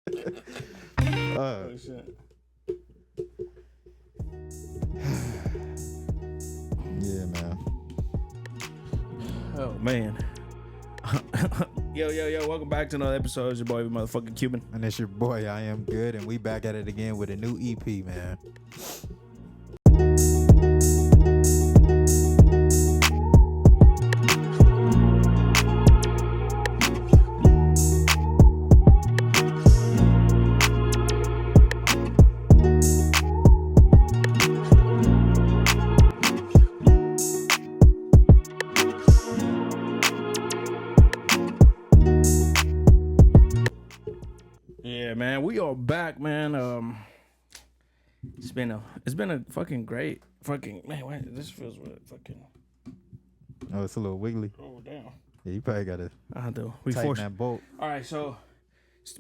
Oh shit. Yeah, man. Oh man. Yo, welcome back to another episode. It's your boy, motherfucking Cuban. And it's your boy, I Am Good, and we back at it again with a new EP, man. Yeah, man, we are back, man. It's been a fucking great fucking man. Wait, this feels weird. Fucking. Oh, it's a little wiggly. Oh damn. Yeah, you probably gotta I do. tighten that bolt. All right, so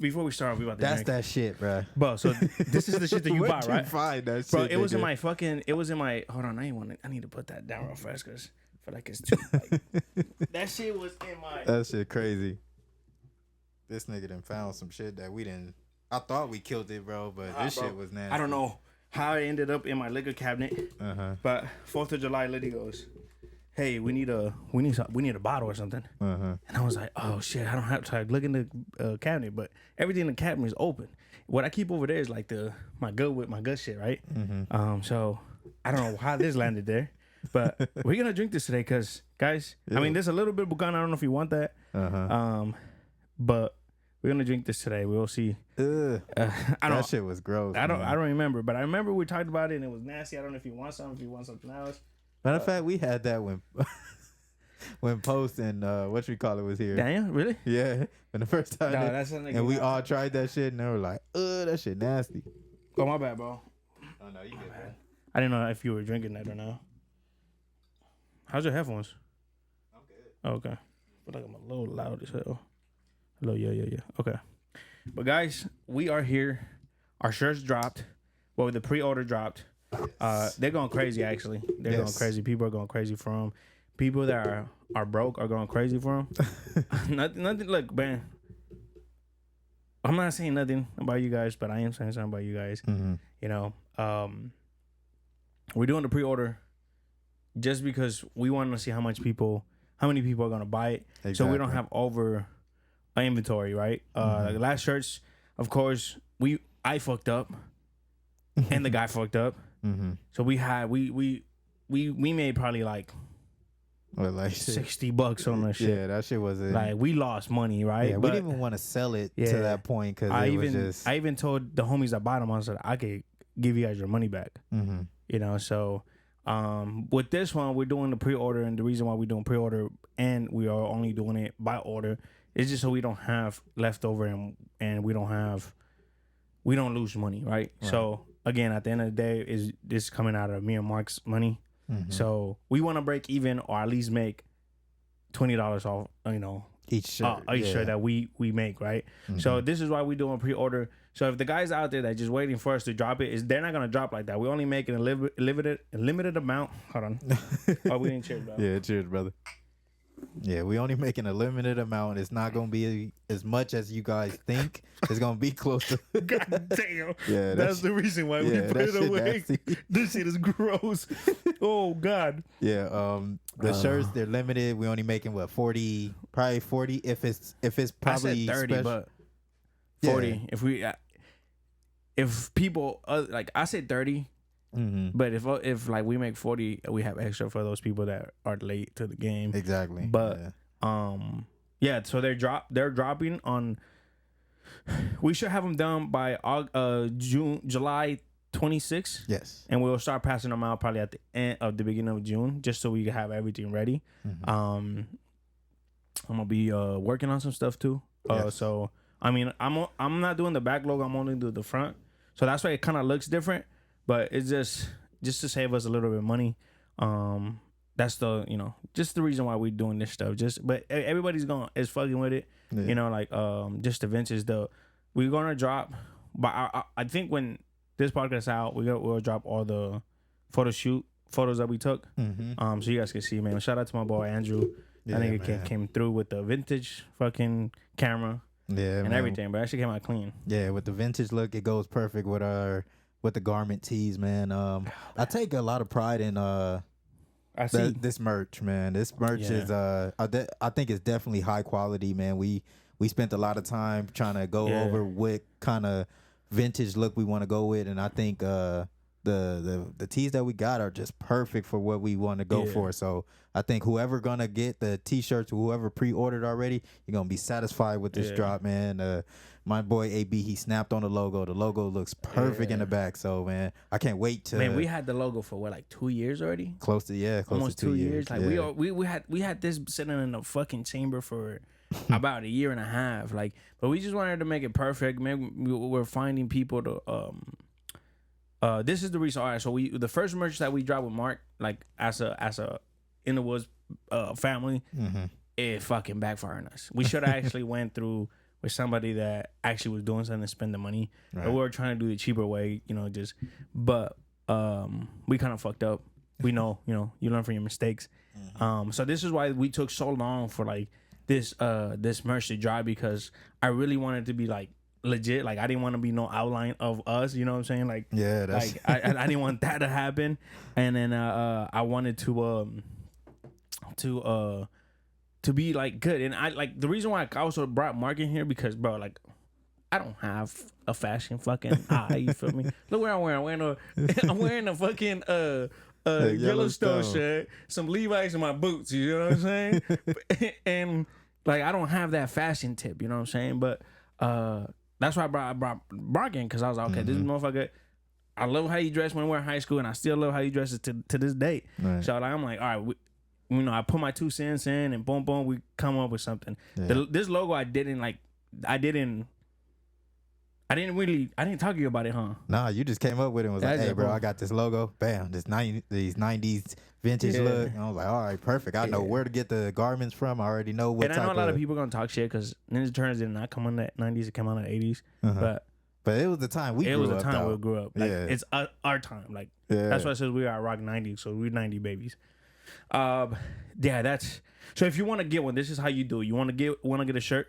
before we start, we about to That's drink. that shit, bro. Bro, so this is the shit that you buy, right? Find that shit, Bro, it was nigga. in my fucking. It was in my. Hold on, I need to put that down real fast because I feel like it's too. Like, that shit was in my. That shit crazy. This nigga done found some shit that we didn't. I thought we killed it, bro, but this bro, shit was nasty. I don't know how it ended up in my liquor cabinet. But 4th of July, Liddy goes, "Hey, we need a bottle or something." And I was like, "Oh shit, I don't have to look in the cabinet, but everything in the cabinet is open. What I keep over there is like my gut shit, right? So I don't know how this landed there, but we're gonna drink this today, cause guys, I mean, there's a little bit of Bucana. I don't know if you want that, but we're gonna drink this today. We'll see. That shit was gross. I don't remember, but I remember we talked about it and it was nasty. I don't know if you want something else. Matter of fact, we had that when Post and what you call it was here. Damn, really? Yeah, when the first time. No, that's something. And we all tried that shit, and they were like, that shit nasty." Oh, my bad, bro. Oh no, you good, man. I didn't know if you were drinking that or not. How's your headphones? I'm good. Oh, okay. I feel like I'm a little loud as hell. Hello, yeah. Okay. But guys, we are here. Our shirts dropped. Well, the pre-order dropped. Yes. They're going crazy, actually. They're going crazy. People are going crazy for them. People that are broke are going crazy for them. nothing. Look, man. I'm not saying nothing about you guys, but I am saying something about you guys. You know, we're doing the pre-order just because we want to see how many people are going to buy it. Exactly. So we don't have over inventory, right? The last shirts, of course, I fucked up and the guy fucked up. So we made probably like $60 on that shit. Yeah, that shit wasn't like, we lost money, right? Yeah, we didn't even want to sell it to that point because I even told the homies that bought them, I said I could give you guys your money back. You know, so with this one, we're doing the pre-order, and the reason why we're doing pre-order and we are only doing it by order is just so we don't have leftover and we don't lose money, right? So again, at the end of the day, is this coming out of me and Mark's money? So we want to break even or at least make $20 off, you know, each shirt that we make, right? So this is why we're doing pre-order. So if the guys out there that just waiting for us to drop it, they're not gonna drop like that. We're only making a limited amount. Hold on. Oh, we didn't cheers, brother. Yeah, cheers, brother. Yeah, we only making a limited amount. It's not gonna be as much as you guys think. It's gonna be close to. God damn. Yeah, that's the reason why we put it away. This shit is gross. Oh God. Yeah. The shirts, they're limited. We only making what, 40? Probably 40. If it's probably I said 30, special. but 40. Yeah. If people like, I said 30. But if like we make 40, we have extra for those people that are late to the game. Exactly. But so they're dropping on. We should have them done by July 26th. Yes. And we'll start passing them out probably at the end of the beginning of June, just so we can have everything ready. I'm gonna be working on some stuff too. So I mean, I'm not doing the back logo. I'm only doing the front. So that's why it kind of looks different. But it's just to save us a little bit of money. That's just the reason why we're doing this stuff. But everybody's is fucking with it. Yeah. You know, like just the Vinces. We're gonna drop. But I think when this podcast is out, we'll drop all the photos that we took. So you guys can see, man. Shout out to my boy Andrew. I think it came through with the vintage fucking camera. Yeah, and man. everything. But that shit came out clean. Yeah, with the vintage look, it goes perfect with the garment tees, man. I take a lot of pride in I see. this merch, man. This merch is I think it's definitely high quality, man. We spent a lot of time trying to go over what kind of vintage look we want to go with, and I think the tees that we got are just perfect for what we want to go for. So I think whoever gonna get the t-shirts, whoever pre-ordered already, you're gonna be satisfied with this drop, man. My boy AB, he snapped on the logo. The logo looks perfect in the back. So man, I can't wait to. Man, we had the logo for what, like 2 years already? Close to almost 2 years. Like yeah. we had this sitting in the fucking chamber for about a year and a half. Like, but we just wanted to make it perfect. Man, we're finding people to this is the reason. All right, so the first merch that we dropped with Mark, like as a In the Woods family, it fucking backfired on us. We should have actually went through with somebody that actually was doing something to spend the money. Right. But we were trying to do the cheaper way, but we kind of fucked up. We know, you learn from your mistakes. So this is why we took so long for like this merch to dry, because I really wanted to be like legit. Like I didn't want to be no outline of us, you know what I'm saying? Like, yeah, that's... like I didn't want that to happen. And then I wanted to be like good. And I like the reason why I also brought Mark in here, because bro, like I don't have a fashion fucking eye, you feel me? Look where I'm wearing. I'm wearing a fucking Yellowstone shirt, some Levi's in my boots, you know what I'm saying? And like I don't have that fashion tip, you know what I'm saying? But that's why I brought Mark in, because I was like, okay, this motherfucker, I love how you dress when we were in high school, and I still love how you dress to this day. Right. So like, I'm like, all right, I put my 2 cents in, and boom, boom, we come up with something. Yeah. This logo, I didn't talk to you about it, huh? Nah, you just came up with it and was like, hey, bro, I got this logo. Bam, these 90s vintage look. And I was like, all right, perfect. I know where to get the garments from. I already know what type of... And I know a lot of people are going to talk shit, because Ninja Turtles did not come on the 90s. It came on in the 80s. But it was the time we grew up. It was the time we grew up. Like, it's our time. Like, that's why it says we are Rock 90, so we're 90 babies. That's... So if you want to get one, this is how you do it. You want to get a shirt.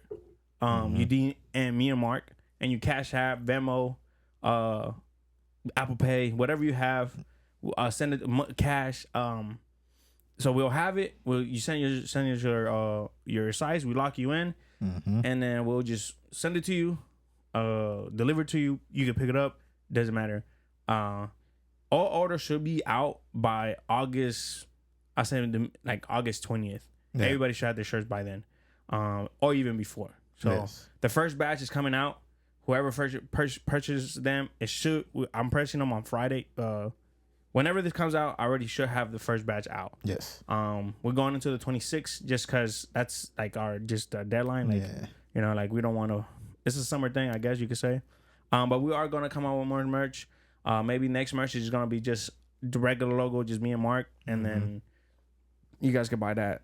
You DM me and Mark, and you Cash App, Venmo, Apple Pay, whatever you have, send it cash. So we'll have it. You send your size. We lock you in, and then we'll just send it to you, deliver it to you. You can pick it up. Doesn't matter. All orders should be out by August. I said like August 20th. Yeah. Everybody should have their shirts by then, or even before. So the first batch is coming out. Whoever purchases them, I'm purchasing them on Friday. Whenever this comes out, I already should have the first batch out. Yes. We're going into the 26th just because that's like our deadline. Like, like we don't want to. It's a summer thing, I guess you could say. But we are gonna come out with more merch. Maybe next merch is gonna be just the regular logo, just me and Mark, and then you guys can buy that.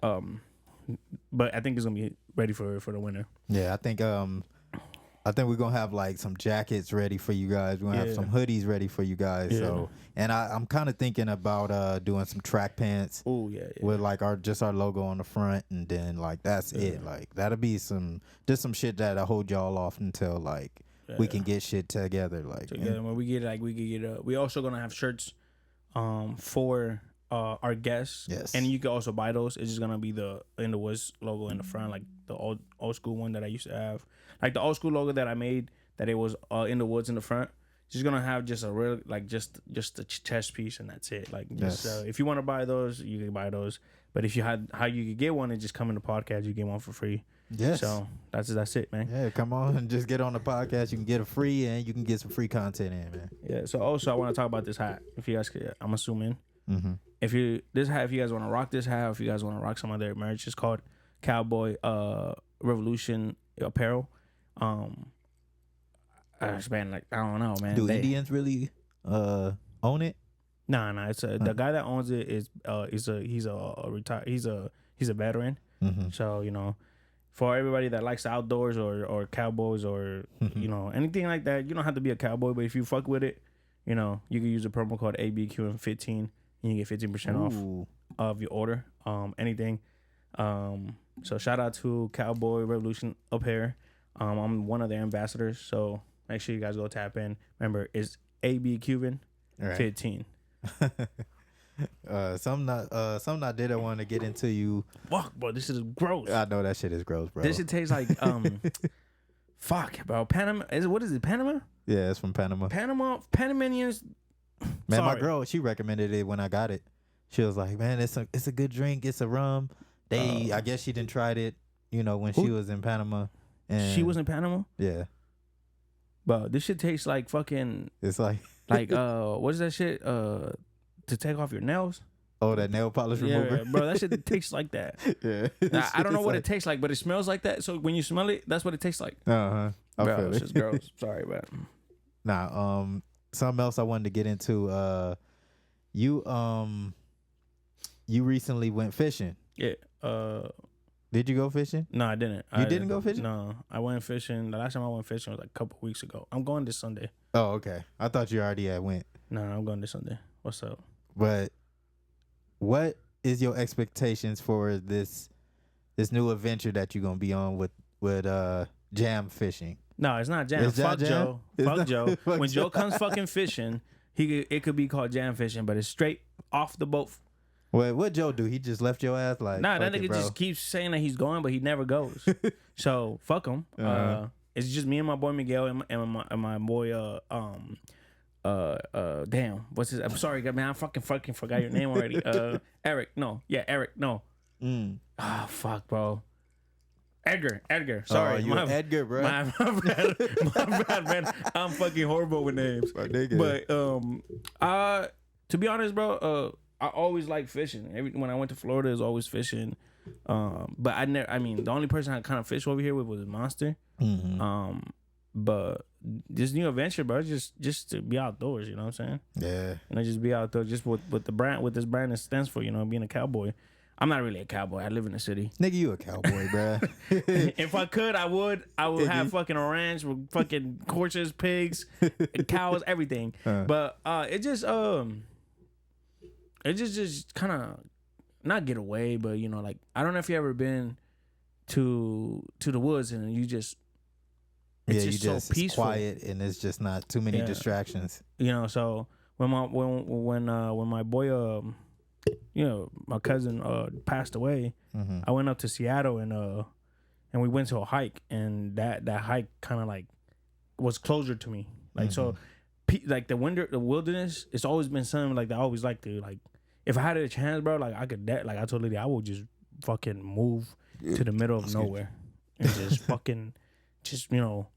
But I think it's gonna be ready for the winter. Yeah, I think we're gonna have like some jackets ready for you guys. We're gonna have some hoodies ready for you guys. Yeah. So, and I'm kind of thinking about doing some track pants. Oh yeah. With like our logo on the front, and then like that's it. Like that'll be some shit that'll hold y'all off until like we can get shit together. Like when we get we also gonna have shirts for our guests. Yes. And you can also buy those. It's just gonna be the In the Woods logo in the front, like the old school one that I used to have. Like the old school logo that I made, that it was In the Woods in the front. Just gonna have just a real like just a chest piece, and that's it. Like just if you want to buy those, you can buy those. But if you had how you could get one and just come in the podcast, you get one for free. Yes. So that's it, man. Yeah, come on and just get on the podcast. You can get it free, and you can get some free content in, man. Yeah. So also I want to talk about this hat. If you guys could, I'm assuming. If you guys want to rock this hat, if you guys want to rock some other merch, it's called Cowboy Revolution Apparel. Man, like I don't know, man. Do Indians really own it? Nah. It's the guy that owns it is he's a veteran. So for everybody that likes the outdoors or cowboys or anything like that, you don't have to be a cowboy, but if you fuck with it, you can use the promo code ABQ15 and you get 15% off of your order. Anything. So shout out to Cowboy Revolution Apparel. I'm one of their ambassadors, so make sure you guys go tap in. Remember, it's AB Cuban 15. Something I didn't want to get into you. Fuck, bro, this is gross. I know that shit is gross, bro. This shit tastes like fuck, bro. Panama what is it? Panama? Yeah, it's from Panama. Panamanians. Man, my girl, she recommended it when I got it. She was like, "Man, it's a good drink. It's a rum." I guess she didn't try it, when she was in Panama. And she was in Panama? Yeah. Bro, this shit tastes like fucking. It's like what is that shit? To take off your nails. Oh, that nail polish remover. Yeah, bro, that shit tastes like that. Yeah. Now, I don't know what it tastes like, but it smells like that. So when you smell it, that's what it tastes like. I feel it's just gross. Sorry, man. Nah, something else I wanted to get into. You recently went fishing. Yeah. Did you go fishing? No, I didn't. You didn't go fishing? No, I went fishing. The last time I went fishing was like a couple weeks ago. I'm going this Sunday. Oh, okay. I thought you already had went. No, I'm going this Sunday. What's up? But what is your expectations for this new adventure that you're gonna be on with jam fishing? No, it's not jam. Fuck Joe. Fuck Joe. When Joe comes fucking fishing, it could be called jam fishing, but it's straight off the boat. Well, what Joe do? He just left your ass like. Nah, that nigga just keeps saying that he's going, but he never goes. So fuck him. It's just me and my boy Miguel and my boy damn, what's his? I'm sorry, man. I fucking forgot your name already. Eric. No, Eric. Ah, fuck, bro. Edgar. Sorry, Edgar, bro. My bad, man. I'm fucking horrible with names. My nigga. But to be honest, bro, I always liked fishing. When I went to Florida, it was always fishing. But the only person I kind of fished over here with was Monster. Mm-hmm. But this new adventure, bro, just to be outdoors, you know what I'm saying? Yeah. Just be outdoors, just with the brand, what this brand it stands for, being a cowboy. I'm not really a cowboy. I live in the city. Nigga, you a cowboy, bro. If I could, I would have fucking a ranch with fucking horses, pigs, cows, everything. But it just kind of not get away, but like I don't know if you ever been to the woods and you just it's just so peaceful. It's quiet and it's just not too many distractions. So when my boy my cousin passed away, I went up to Seattle and we went to a hike, and that hike kind of like was closer to me. Like so like the wilderness, it's always been something like that I always like to like. If I had a chance, bro, like I could I told Lily I would just fucking move to the middle of nowhere and just fucking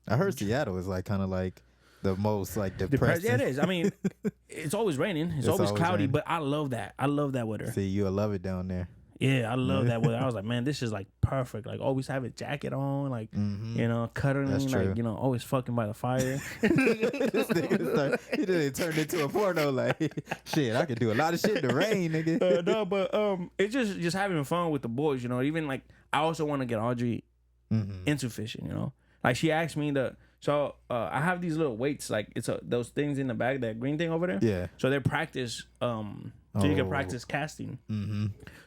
I heard Seattle is like kind of like the most like depressing. Yeah, it is. I mean, it's always raining. It's always cloudy, raining. But I love that. I love that weather. See, you'll love it down there. Yeah, I love that weather. I was like, man, this is like perfect. Like always have a jacket on, like cuddling, like always fucking by the fire. This nigga he turned into a porno. Like shit, I could do a lot of shit in the rain, nigga. No, but it's just having fun with the boys. Even like I also want to get Audrey into fishing. Like she asked me So I have these little weights, like it's those things in the bag, that green thing over there. Yeah. So they practice, so you can practice casting.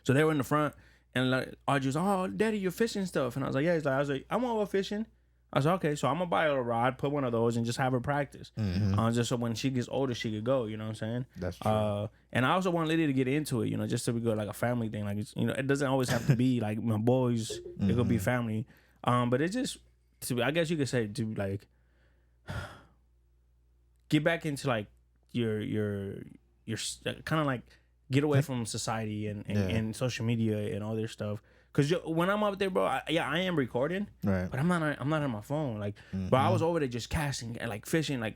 So they were in the front, and like Audrey was, "Oh, Daddy, you're fishing stuff," and I was like, "Yeah." I was like, "I'm all fishing." I was like, "Okay, so I'm gonna buy her a rod, put one of those, and just have her practice, just so when she gets older, she could go." You know what I'm saying? That's true. And I also want Lydia to get into it, just so we go like a family thing. Like it doesn't always have to be like my boys. It could be family. But it just, I guess you could say to like. Get back into like your kind of like get away from society and social media and all this stuff. Cause when I'm up there, bro, I am recording, right? But I'm not on my phone, like. But I was over there just casting and like fishing, like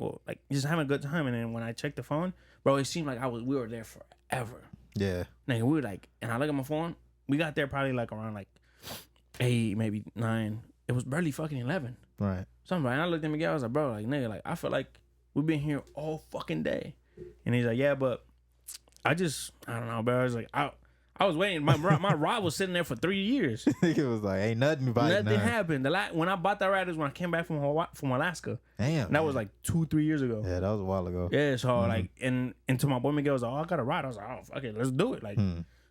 just having a good time. And then when I checked the phone, bro, it seemed like we were there forever. Yeah. Like we were like, and I look at my phone, we got there probably like around like 8, maybe 9. It was barely fucking 11. Right. Something. And I looked at Miguel. I was like, bro, like nigga, like I feel like we've been here all fucking day. And he's like, yeah, but I don't know, bro. I was like, I was waiting. My rod was sitting there for 3 years. It was like, ain't nothing about it. Nothing happened. When I bought that rod is when I came back from Alaska. Damn. And that was like 2-3 years ago. Yeah, that was a while ago. Yeah, so like, and to my boy Miguel was like, oh, I got a rod. I was like, oh, fuck it, let's do it. Like,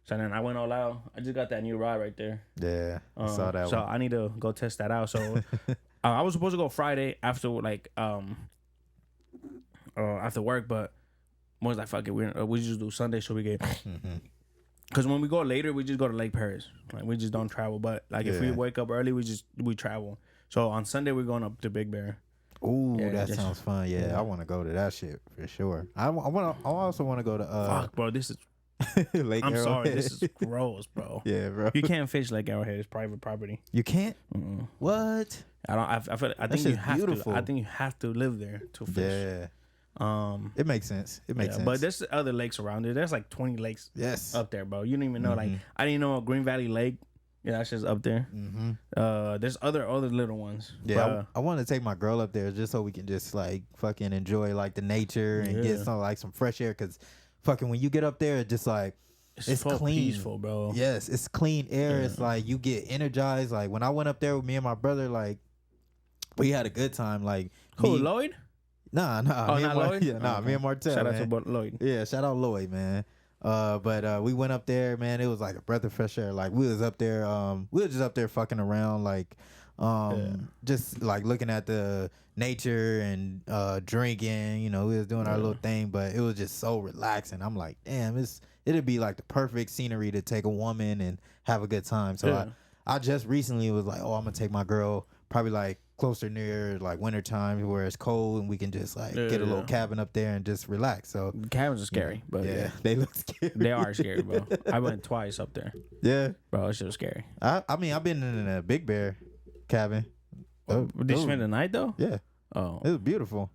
so then I went all out. I just got that new rod right there. Yeah, I saw that so one. I need to go test that out. So I was supposed to go Friday after after work, but I was like, fuck it, we just do Sunday so we get. Because when we go later, we just go to Lake Paris. Like we just don't travel. But like if we wake up early, we travel. So on Sunday we're going up to Big Bear. Ooh, that sounds fun. Yeah, I want to go to that shit for sure. I also want to go to fuck, bro, this is. Lake I'm Arrowhead. sorry, this is gross, bro. Yeah, bro. You can't fish Lake Arrowhead. It's private property. You can't. What? I think you have beautiful. to. I think you have to live there to fish. Yeah. It makes sense. It makes sense. But there's other lakes around there. There's like 20 lakes. Up there, bro. You don't even know. Like I didn't know Green Valley Lake. Yeah, that's just up there. There's other little ones. Yeah, I want to take my girl up there just so we can just like fucking enjoy like the nature and get some fresh air. Cause fucking when you get up there, it's just like it's so clean, peaceful, bro. Yes, it's clean air. It's like you get energized. Like when I went up there with me and my brother, like we had a good time. Like Lloyd? Nah. Oh, not Lloyd? Yeah, nah. Me and Martell. Shout out to Lloyd. Yeah, shout out Lloyd, man. But we went up there, man. It was like a breath of fresh air. Like we was up there, we were just up there fucking around, like, just like looking at the nature and drinking. You know, we was doing our little thing, but it was just so relaxing. I'm like, damn, it'd be like the perfect scenery to take a woman and have a good time. So I just recently was like, oh, I'm gonna take my girl probably like closer near like winter time where it's cold and we can just like get a little cabin up there and just relax. So cabins are scary, but they look scary. They are scary, bro. I went twice up there. Yeah, bro, it's just scary. I mean, I've been in a Big Bear cabin. Did you spend the night though? Yeah. Oh, it was beautiful.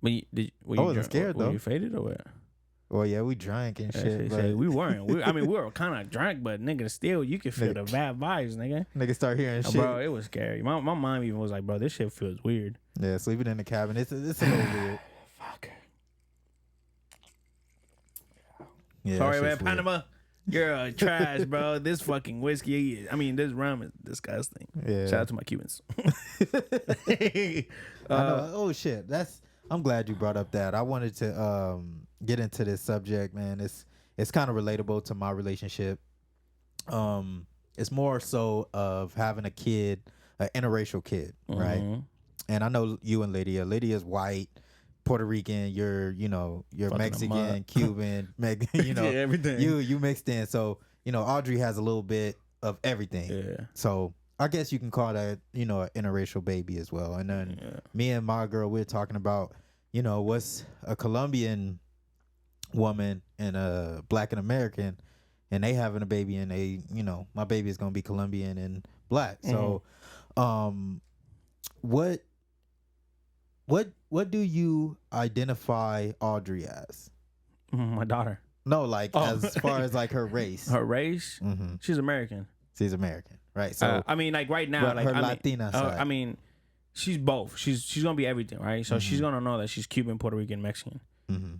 But I wasn't scared though. Were you faded or what? Well, yeah, we drank and shit. But we weren't. We were kind of drunk, but nigga, still, you could feel the bad vibes, nigga. Nigga start hearing shit. Bro, it was scary. My mom even was like, bro, this shit feels weird. Yeah, sleeping in the cabin, it's a little weird. Fuck. Yeah, sorry, man, Panama. You're trash, bro. This fucking whiskey, this rum is disgusting. Yeah. Shout out to my Cubans. I know. Oh shit, I'm glad you brought up that. I wanted to get into this subject, man. It's kind of relatable to my relationship. It's more so of having a kid, an interracial kid, right? And I know you and Lydia. Lydia's white, Puerto Rican. You're fucking Mexican, Cuban, everything. You mixed in. So Audrey has a little bit of everything. Yeah. So I guess you can call that an interracial baby as well. And then me and my girl, we're talking about what's a Colombian woman and a Black and American, and they having a baby, and they my baby is gonna be Colombian and Black. So, what do you identify Audrey as? My daughter. No, like as far as like her race. Her race? She's American. She's American, right? So like right now, like her Latina side. She's both. She's gonna be everything, right? So she's gonna know that she's Cuban, Puerto Rican, Mexican.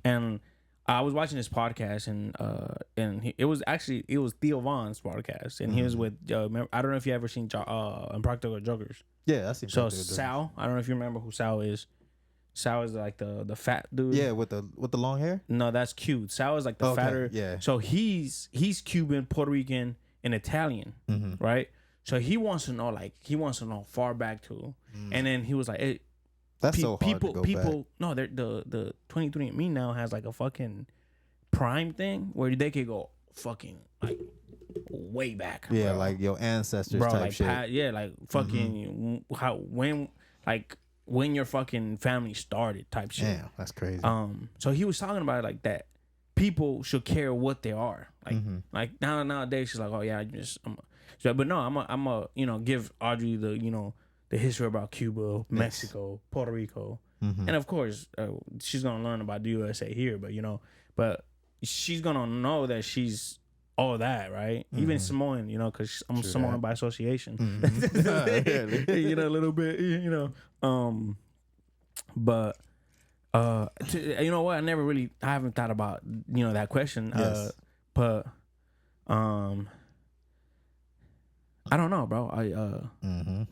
And I was watching this podcast, and it was Theo Vaughn's podcast, and he was with I don't know if you ever seen Impractical Jokers. Yeah, I seen. So Sal, I don't know if you remember who Sal is. Sal is like the fat dude. Yeah, with the long hair. No, that's cute. Sal is like the fatter. Yeah. So he's Cuban, Puerto Rican, and Italian, right? So he wants to know far back too, and then he was like, hey, that's so hard to go back. No, the 23andMe now has like a fucking Prime thing where they could go fucking like way back. Yeah, bro. like your ancestors bro, type like shit. Like fucking when your fucking family started type shit. Damn, that's crazy. So he was talking about it like that. People should care what they are. Like nowadays she's like, oh yeah, but no, I'm a give Audrey the history about Cuba, Mexico, Puerto Rico, and of course she's gonna learn about the USA here. But she's gonna know that she's all that, right? Even Samoan, because I'm Samoan by association. A little bit, But you know what? I haven't thought about that question. Yes. But I don't know, bro.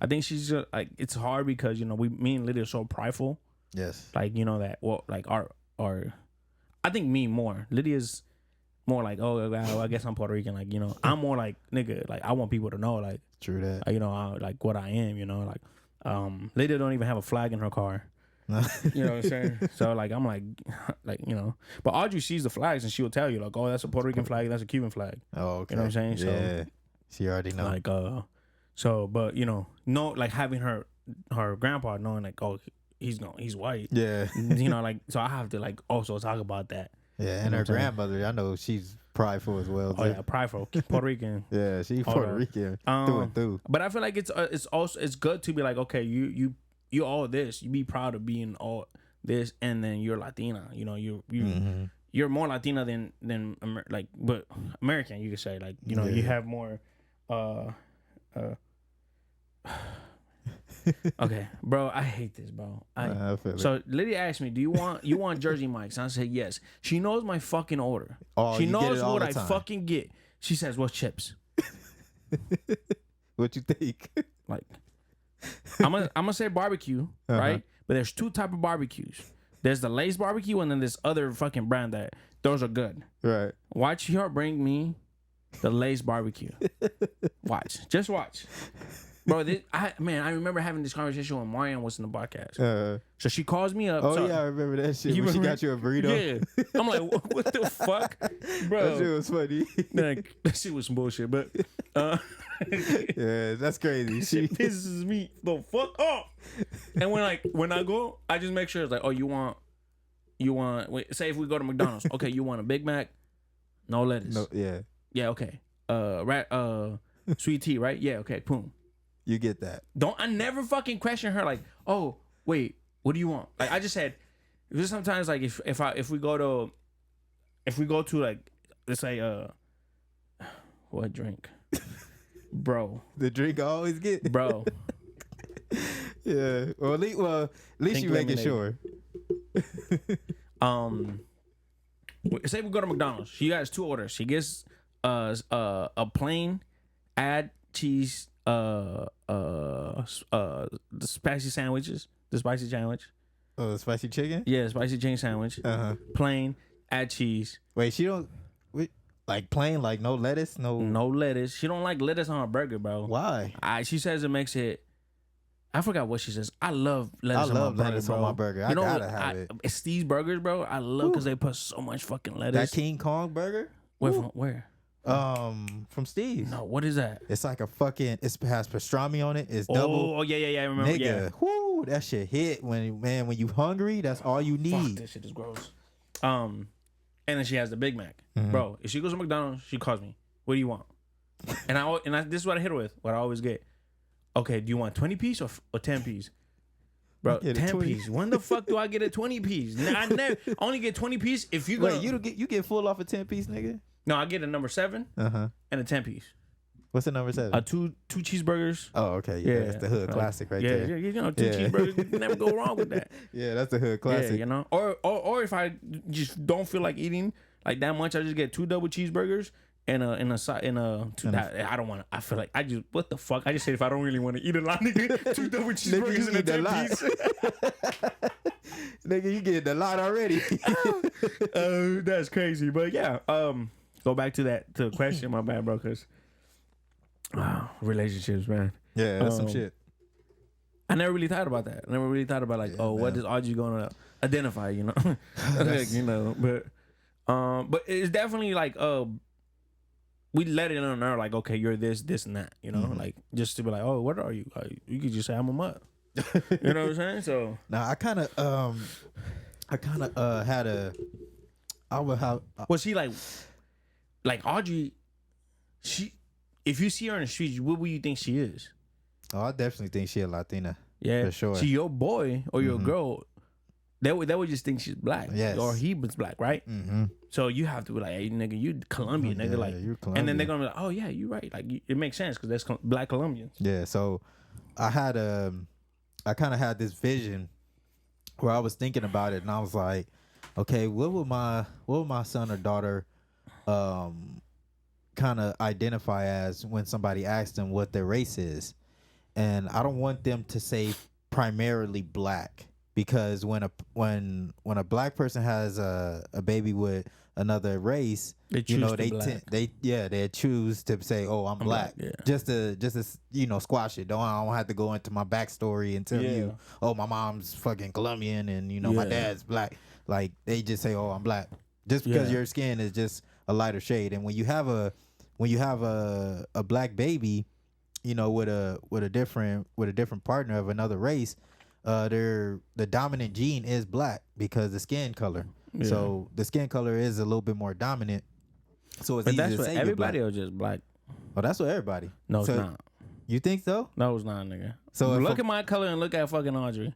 I think she's just like, it's hard because me and Lydia are so prideful. Yes. Like that. Well, like our I think me more. Lydia's more like, oh, I guess I'm Puerto Rican. Like I'm more like, nigga. Like I want people to know, like, true that. like what I am. Like Lady don't even have a flag in her car. You know what I'm saying? So like I'm like you know, but Audrey sees the flags and she will tell you like, oh, that's a Puerto Rican flag, that's a Cuban flag. Oh, okay. You know what I'm saying? Yeah, so she already know. Like so but you know, no, like having her grandpa knowing like, oh, he's white. Yeah. You know, like, so I have to like also talk about that. Yeah, and her grandmother, I know she's prideful as well. Oh yeah, prideful, Puerto Rican. Yeah, she's Puerto Rican through and through. But I feel like it's also good to be like, okay, you all this, you be proud of being all this, and then you're Latina. You know, you're more Latina than but American, you could say, like, you know, you have more. Okay, bro, I hate this, bro. I feel so Lydia asked me, "Do you want Jersey Mike's?" And I said yes. She knows my fucking order. Oh, she knows what I fucking get. She says, "What's chips?" What you think? Like, I'm gonna say barbecue, right? But there's two type of barbecues. There's the Lay's barbecue, and then this other fucking brand that those are good. Right. Watch her bring me the Lay's barbecue. Just watch. Bro, I remember having this conversation when Marianne was in the podcast. So she calls me up. Oh, yeah, I remember that shit. When she got you a burrito. Yeah. I'm like, what the fuck? Bro. That shit was funny. Like, that shit was some bullshit, but... yeah, that's crazy. She pisses me the fuck off. And when I go, I just make sure it's like, oh, you want... Wait, say if we go to McDonald's. Okay, you want a Big Mac? No lettuce. No, yeah. Yeah, okay. Sweet tea, right? Yeah, okay, boom. You get that. I never fucking question her like, oh, wait, what do you want? Like, I just said, just sometimes like if we go to like, let's say what drink? Bro. The drink I always get. Bro. Yeah. Well, at least you making sure. Say we go to McDonald's. She has two orders. She gets a plain add cheese the spicy sandwiches. The spicy sandwich. Oh, the spicy chicken? Yeah, spicy chicken sandwich. Plain, add cheese. Wait, she don't like plain, like no lettuce? No lettuce. She don't like lettuce on her burger, bro. Why? She says it makes it. I forgot what she says. I love lettuce. On my burger. I gotta have it. It's these burgers, bro. I love because they put so much fucking lettuce. That King Kong burger? Where? From Steve's. No, what is that? It's like a fucking. It has pastrami on it. It's double. Oh yeah. I remember. Nigga, yeah. Whoo, that shit hit when you hungry. That's all you need. Fuck, this shit is gross. And then she has the Big Mac, bro. If she goes to McDonald's, she calls me. What do you want? and this is what I hit her with. What I always get. Okay, do you want 20 piece or 10 piece? Bro, 10 piece. When the fuck do I get a 20 piece? I only get 20 piece if you go. Wait, you get full off a 10 piece, nigga? No, I get a number 7 and a 10 piece. What's the number 7? Two cheeseburgers. Oh, okay. Yeah, that's the hood classic right there. Yeah, you know, two cheeseburgers. You never go wrong with that. Yeah, that's the hood classic. Yeah, you know. Or if I just don't feel like eating like that much, I just get 2 double cheeseburgers and I don't want to. I feel like what the fuck? I just said if I don't really want to eat a lot, nigga, 2 double cheeseburgers and a 10 piece. Nigga, you getting a lot already. That's crazy. But yeah, go back to the question, my bad, bro, because relationships, man. Yeah, that's some shit. I never really thought about that. I never really thought about what is Audrey going to identify, you know? Like, you know, but it's definitely like we let it on her like, okay, you're this, and that, you know, like just to be like, oh, what are you? You could just say I'm a mutt. You know what I'm saying? So now I kind of had a. I would have. Was she like Audrey? If you see her in the streets, what would you think she is? Oh, I definitely think she a Latina. Yeah, for sure. She your boy or your girl. They would just think she's black. Yes. Or he was black, right? Mm-hmm. So you have to be like, hey, nigga, you Colombian, nigga. Like, you're Colombian. And then they're going to be like, oh, yeah, you're right. Like, it makes sense because that's black Colombians. Yeah, so I kind of had this vision where I was thinking about it and I was like, okay, what would my son or daughter kind of identify as when somebody asks them what their race is? And I don't want them to say primarily black, because when a black person has a baby with another race, They choose they choose to say, "Oh, I'm black," yeah. just to squash it. I don't have to go into my backstory and tell you, "Oh, my mom's fucking Colombian and my dad's black." Like they just say, "Oh, I'm black," just because your skin is just a lighter shade. And when you have a black baby, with a different partner of another race, the dominant gene is black because the skin color. Yeah. So the skin color is a little bit more dominant. So it's easy to say everybody or just black. Oh, that's what everybody. No, it's not. You think so? No, it's not, nigga. So look at my color and look at fucking Audrey.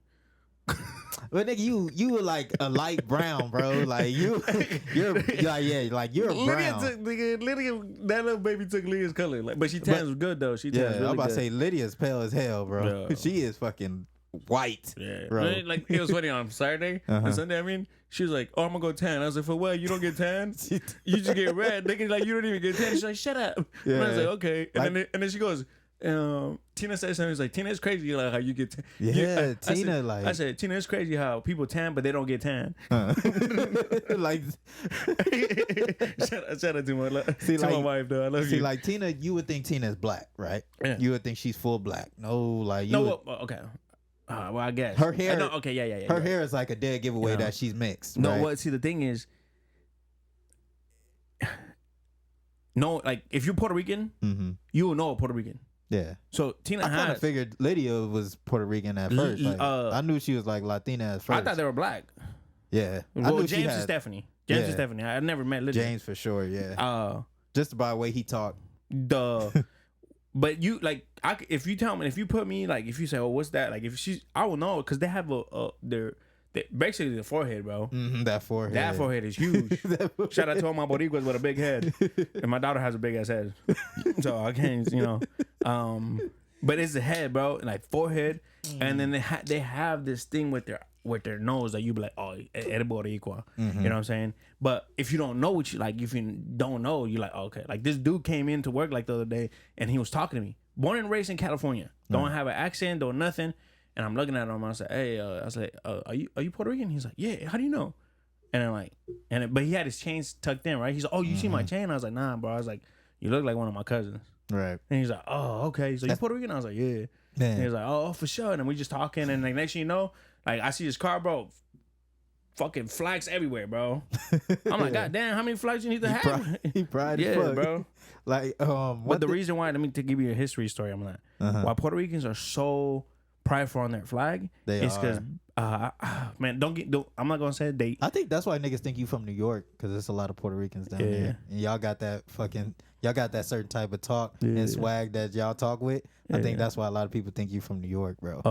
But nigga, you were like a light brown, bro. Like you're like you're a brown. Lydia, that little baby took Lydia's color. But she tans good though. She tans really I'm about good. to say Lydia's pale as hell, bro. Yeah. She is fucking white, bro. Like it was funny on Saturday and Sunday. I mean, she was like, "Oh, I'm gonna go tan." I was like, "For what? You don't get tan? You just get red." Nigga, like you don't even get tan. She's like, "Shut up." Yeah. And I was like, "Okay." And then she goes. Tina said something. She's like, "Tina, it's crazy like how you get tan." Yeah, Tina. I said, "Tina, it's crazy how people tan, but they don't get tan." Like, shout out to my wife though. I love you. See, like Tina, you would think Tina is black, right? Yeah. You would think she's full black. No, like you. No, okay. Well, I guess her hair. Okay, yeah. Her hair is like a dead giveaway that she's mixed. No, right? what? See, the thing is, no, like if you're Puerto Rican, you will know a Puerto Rican. Yeah. So Tina, I kind of figured Lydia was Puerto Rican at first. Like, I knew she was like Latina at first. I thought they were black. Yeah. Well, James and Stephanie. James and Stephanie. I never met Lydia. James for sure. Yeah. Just by the way he talked. But you like, if you tell me, if you put me like, if you say, "Oh, what's that?" Like, if she's, I will know because they have basically the forehead, bro. That forehead. That forehead is huge. Shout out to all my boricuas with a big head, and my daughter has a big ass head, so I can't, But it's the head, bro, like forehead, and then they have this thing with their nose that you be like, "Oh, el boricua," you know what I'm saying? But if you don't know what you like, if you don't know, you're like, oh, okay. Like this dude came into work like the other day, and he was talking to me. Born and raised in California, don't have an accent, don't nothing. And I'm looking at him. I said, "Hey," I was like, "Are you Puerto Rican?" He's like, "Yeah." How do you know? And I'm like, but he had his chains tucked in, right? He's like, "Oh, you see my chain?" I was like, "Nah, bro." I was like, "You look like one of my cousins." Right. And he's like, "Oh, okay." So you Puerto Rican? I was like, "Yeah." And he was like, "Oh, for sure." And we just talking, and like next thing you know, like I see his car, bro. Fucking flags everywhere, bro. I'm like, God damn, how many flags you need to have? He pride as fuck. Bro. Like, but the reason why, to give you a history story, I'm like, why Puerto Ricans are so prideful on their flag is because, man, I'm not gonna say a date. I think that's why niggas think you from New York because there's a lot of Puerto Ricans down there, and y'all got that certain type of talk and swag that y'all talk with. I think that's why a lot of people think you from New York, bro.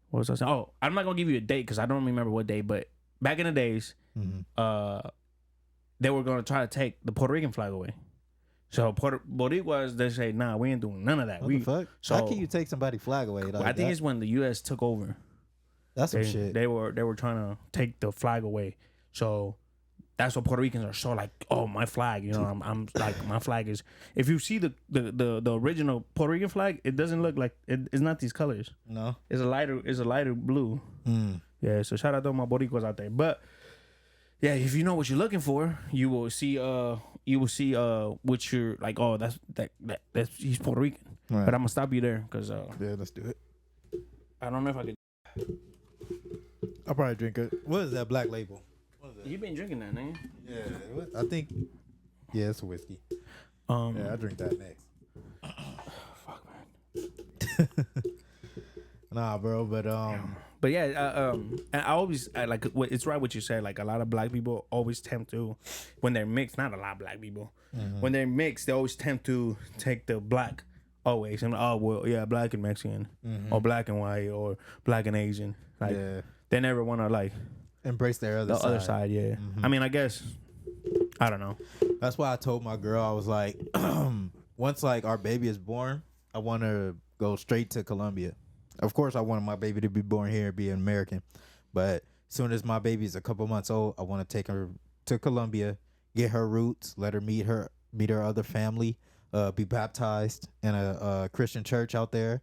What was I saying? Oh, I'm not gonna give you a date because I don't remember what day, but back in the days, they were gonna try to take the Puerto Rican flag away. So Boricuas, they say, "Nah, we ain't doing none of that." What the fuck? So how can you take somebody's flag away? Like I think it's when the U.S. took over. That's some shit. They were trying to take the flag away. So that's what Puerto Ricans are so like. Oh, my flag. I'm like my flag is. If you see the original Puerto Rican flag, it doesn't look like it's not these colors. No, it's a lighter blue. Yeah. So shout out to all my Boricuas out there. But yeah, if you know what you're looking for, you will see what you're like. Oh, that's he's Puerto Rican. Right. But I'm gonna stop you there because yeah, let's do it. I don't know if I could. I'll probably drink it. What is that black label? You been drinking that, nigga? Yeah, I think. Yeah, it's a whiskey. Yeah, I drink that next. Fuck, man. Nah, bro, but yeah, and I always like it's right what you said. Like a lot of black people always tempt to, when they're mixed. Not a lot of black people. When they're mixed, they always tempt to take the black always. And black and Mexican, or black and white, or black and Asian. Like they never want to like embrace their other side. Yeah. I mean, I guess I don't know. That's why I told my girl, I was like, once like our baby is born, I want to go straight to Colombia. Of course, I wanted my baby to be born here and be an American, but as soon as my baby's a couple months old, I want to take her to Colombia, get her roots, let her meet her other family, be baptized in a Christian church out there,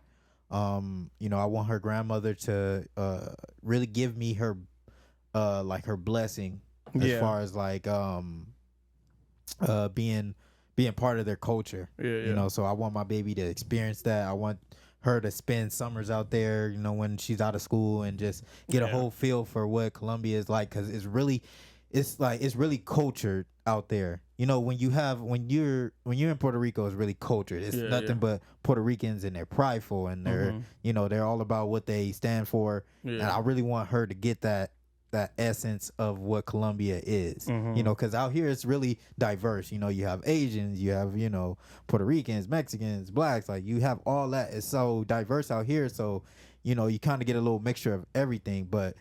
You know, I want her grandmother to really give me her like her blessing as far as like being part of their culture. You know, so I want my baby to experience that. I want her to spend summers out there, you know, when she's out of school, and just get a whole feel for what Colombia is like, because it's really cultured out there. You know, when you're in Puerto Rico, it's really cultured. It's nothing but Puerto Ricans, and they're prideful, and they're you know, they're all about what they stand for. And I really want her to get that essence of what Colombia is. You know, because out here it's really diverse. You know, you have Asians, you have, you know, Puerto Ricans, Mexicans, blacks. Like, you have all that. It's so diverse out here. So, you know, you kind of get a little mixture of everything. But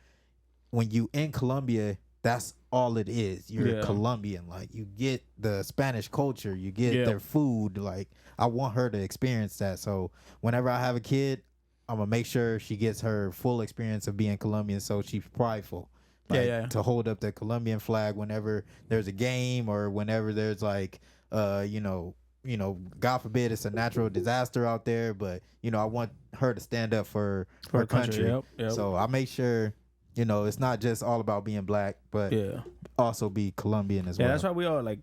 when you in Colombia, that's all it is. You're Colombian. Like, you get the Spanish culture, you get their food. Like, I want her to experience that. So whenever I have a kid, I'm gonna make sure she gets her full experience of being Colombian, so she's prideful. Like, to hold up the Colombian flag whenever there's a game, or whenever there's like you know, God forbid it's a natural disaster out there, but you know, I want her to stand up for her country. So I make sure, you know, it's not just all about being black, but also be Colombian as well. Yeah, that's why we all like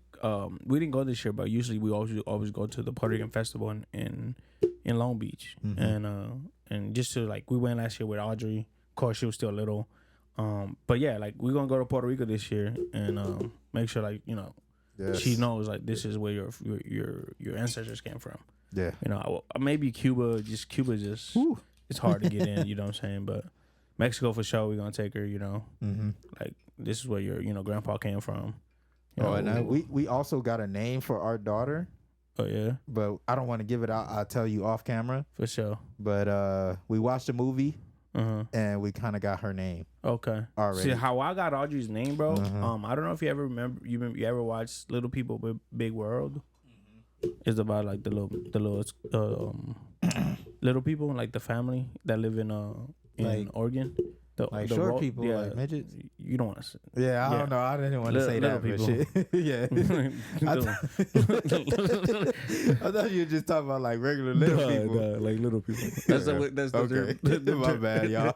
we didn't go this year, but usually we always go to the Puerto Rican festival in Long Beach. And just to, like, we went last year with Audrey. Of course, she was still little. But yeah, like, we're gonna go to Puerto Rico this year, and make sure, like, you know, she knows, like, this is where your ancestors came from. You know, maybe Cuba just it's hard to get in. You know what I'm saying? But Mexico for sure, we're gonna take her. You know, like, this is where your grandpa came from. You know, and we also got a name for our daughter. Oh yeah, but I don't want to give it out. I'll tell you off camera for sure. But we watched a movie. And we kind of got her name. Okay. Already. See how I got Audrey's name, bro? I don't know if you ever remember. You ever watched Little People Big World? It's about, like, the little little people, like, the family that live in like, Oregon. Like, short people, like midgets. You don't want to say. Yeah, I don't know. I didn't want to say that. People. Shit. I thought you were just talking about, like, regular little people. No, like little people. That's okay. My bad, y'all.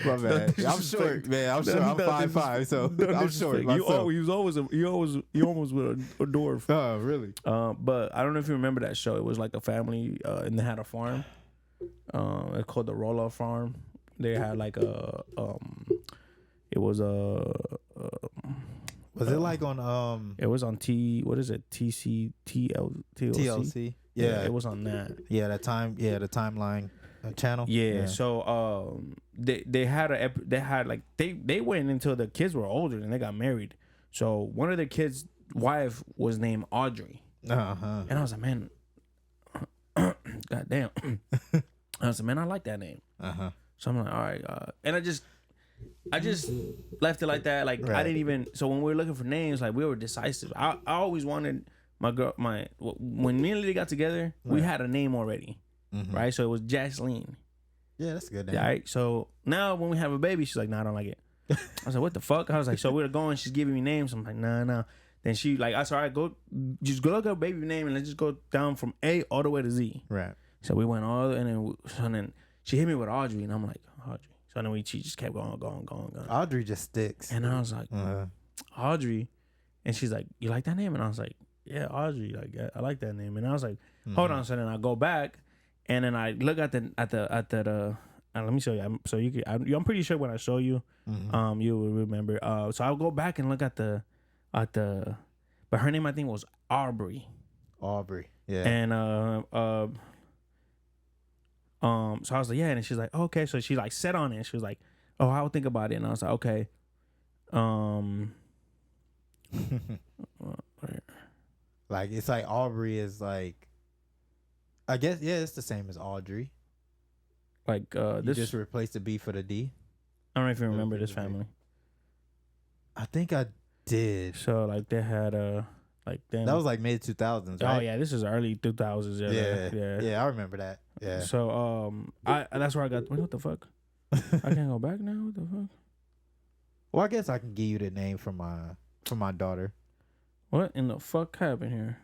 My bad. I'm short, man. I'm short. I'm 5'5", so I'm short. You almost with a dwarf. Oh, really? But I don't know if you remember that show. It was like a family, and they had a farm. It's called the Rolla Farm. They had like it was was it like on it was on TLC? Yeah, it was on that. The timeline channel. So they had like they went until the kids were older and they got married. So one of the kids' wife was named Audrey. And I was like, man, goddamn. I was like, man, I like that name. So I'm like, all right, and I just left it like that. Like, I didn't even. So when we were looking for names, like, we were decisive. I always wanted when me and Lily got together, we had a name already, right? So it was Jasleen. Yeah, that's a good name. Right. So now when we have a baby, she's like, nah, I don't like it. I was like, what the fuck? I was like, so we're going. She's giving me names. I'm like, nah. Then she like, I said, all right, go look up baby name and let's just go down from A all the way to Z. Right. So we went all, and then she hit me with Audrey, and I'm like, Audrey. So then she just kept going. Audrey just sticks. And I was like, Audrey, and she's like, you like that name? And I was like, yeah, Audrey, like, yeah, I like that name. And I was like, hold on. So then I go back, and then I look at the let me show you. So I'm pretty sure when I show you, you will remember. So I'll go back and look at the, but her name I think was Aubrey. Yeah. And so I was like, yeah, and she's like, oh, okay. So she like set on it. She was like, oh, I'll think about it. And I was like, okay. Like, it's like Aubrey is like, I guess, yeah, it's the same as Audrey. Like you just replaced the B for the D. I don't know if you remember this family. I think I did. So like they had like them. That was like mid 2000s, right? Oh yeah, this is early 2000s. Yeah, I remember that. Yeah. So that's where I got. What the fuck? I can't go back now. What the fuck? Well, I guess I can give you the name from my daughter. What in the fuck happened here?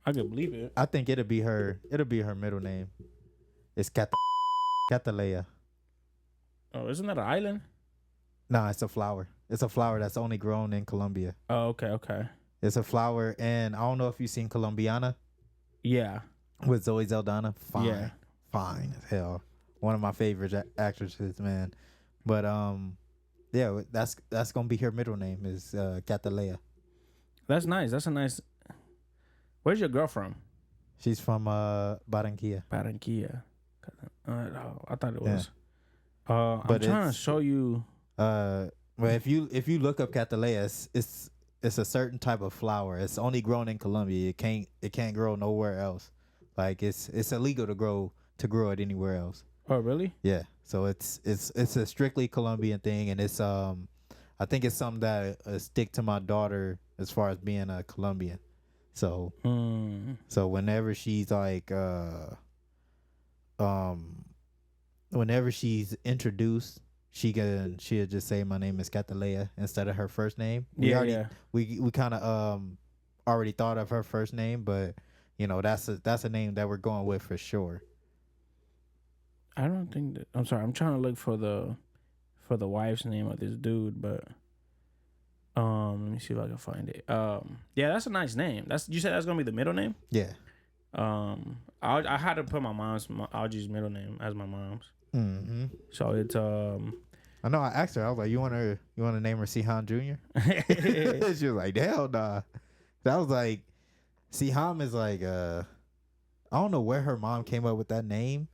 I could believe it. I think it'll be her middle name. It's Catalea. Oh, isn't that an island? Nah, it's a flower. It's a flower that's only grown in Colombia. Oh, okay. It's a flower, and I don't know if you've seen Colombiana. Yeah. With Zoe Saldana. Fine. Yeah. Fine as hell. One of my favorite actresses, man. But yeah, that's gonna be her middle name is Catalea. That's nice. That's a nice. Where's your girl from? She's from Barranquilla. Barranquilla. I thought it was. Yeah. I'm trying to show you. Well, if you look up Catalea, it's a certain type of flower. It's only grown in Colombia. It can't grow nowhere else. Like it's illegal to grow it anywhere else. Oh, really? Yeah. So it's a strictly Colombian thing, and it's I think it's something that stick to my daughter as far as being a Colombian. So so whenever she's like whenever she's introduced, she'll just say my name is Catalea instead of her first name. We kind of already thought of her first name, but you know that's a name that we're going with for sure. I don't think that. I'm sorry. I'm trying to look for the wife's name of this dude, but let me see if I can find it. Yeah, that's a nice name. You said that's gonna be the middle name. Yeah. I had to put my Audrey's middle name as my mom's. Mm-hmm. So it's I know. I asked her. I was like, "You want to name her Siham Jr.?" She was like, "Hell nah." That was like, Siham is like I don't know where her mom came up with that name,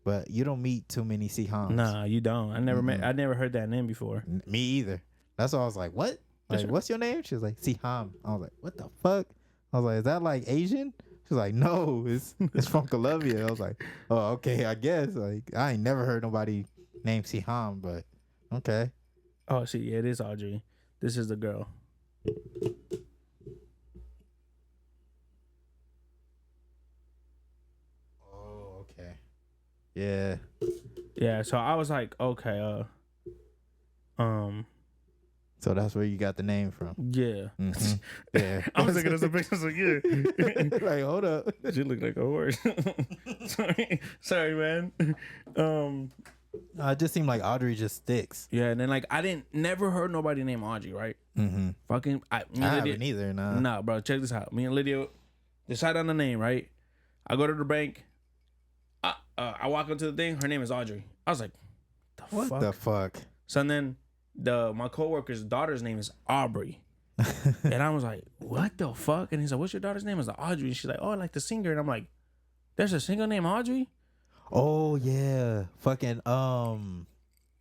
but you don't meet too many Sihams. Nah, you don't. I never heard that name before. Me either. That's why I was like, "What? Like, what's your name?" She was like, Siham. I was like, "What the fuck?" I was like, "Is that like Asian?" She was like, "No, it's from Colombia." I was like, "Oh, okay, I guess." Like, I ain't never heard nobody named Siham, but okay. Oh, see, yeah, it is Audrey. This is the girl. Oh, okay. Yeah. Yeah, so I was like, okay, So that's where you got the name from. Yeah. Mm-hmm. Yeah. I was looking at some pictures like, yeah. Like, hold up. She looked like a horse. Sorry, man. It just seemed like Audrey just sticks. Yeah, and then like I never heard nobody named Audrey, right? Mm-hmm. Fucking, I haven't either. Nah, bro. Check this out. Me and Lydia decide on the name, right? I go to the bank. I walk up to the thing. Her name is Audrey. I was like, what the fuck? So then my coworker's daughter's name is Aubrey. And I was like, what the fuck? And he's like, what's your daughter's name? I was like, Audrey. And she's like, oh, I like the singer. And I'm like, there's a singer named Audrey? Oh yeah. Fucking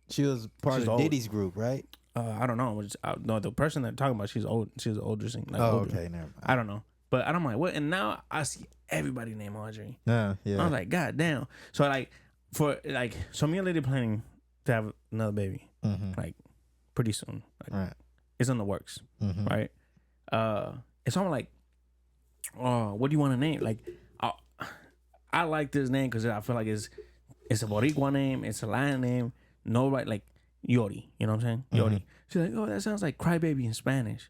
she was part of Diddy's group, right? I don't know. No, the person that I'm talking about, she's old. She's an older singer. Like older. Okay, never mind. I don't know. But I'm like, what? And now I see everybody named Audrey. Yeah. I was like, God damn. So so me and Lady planning to have another baby, like pretty soon. Like, right. It's in the works, right? And so I'm like, oh, what do you want to name? Like, I like this name because I feel like it's a Boricua name, it's a Latin name. Nobody like Yori, you know what I'm saying? Yori. She's like, oh, that sounds like crybaby in Spanish.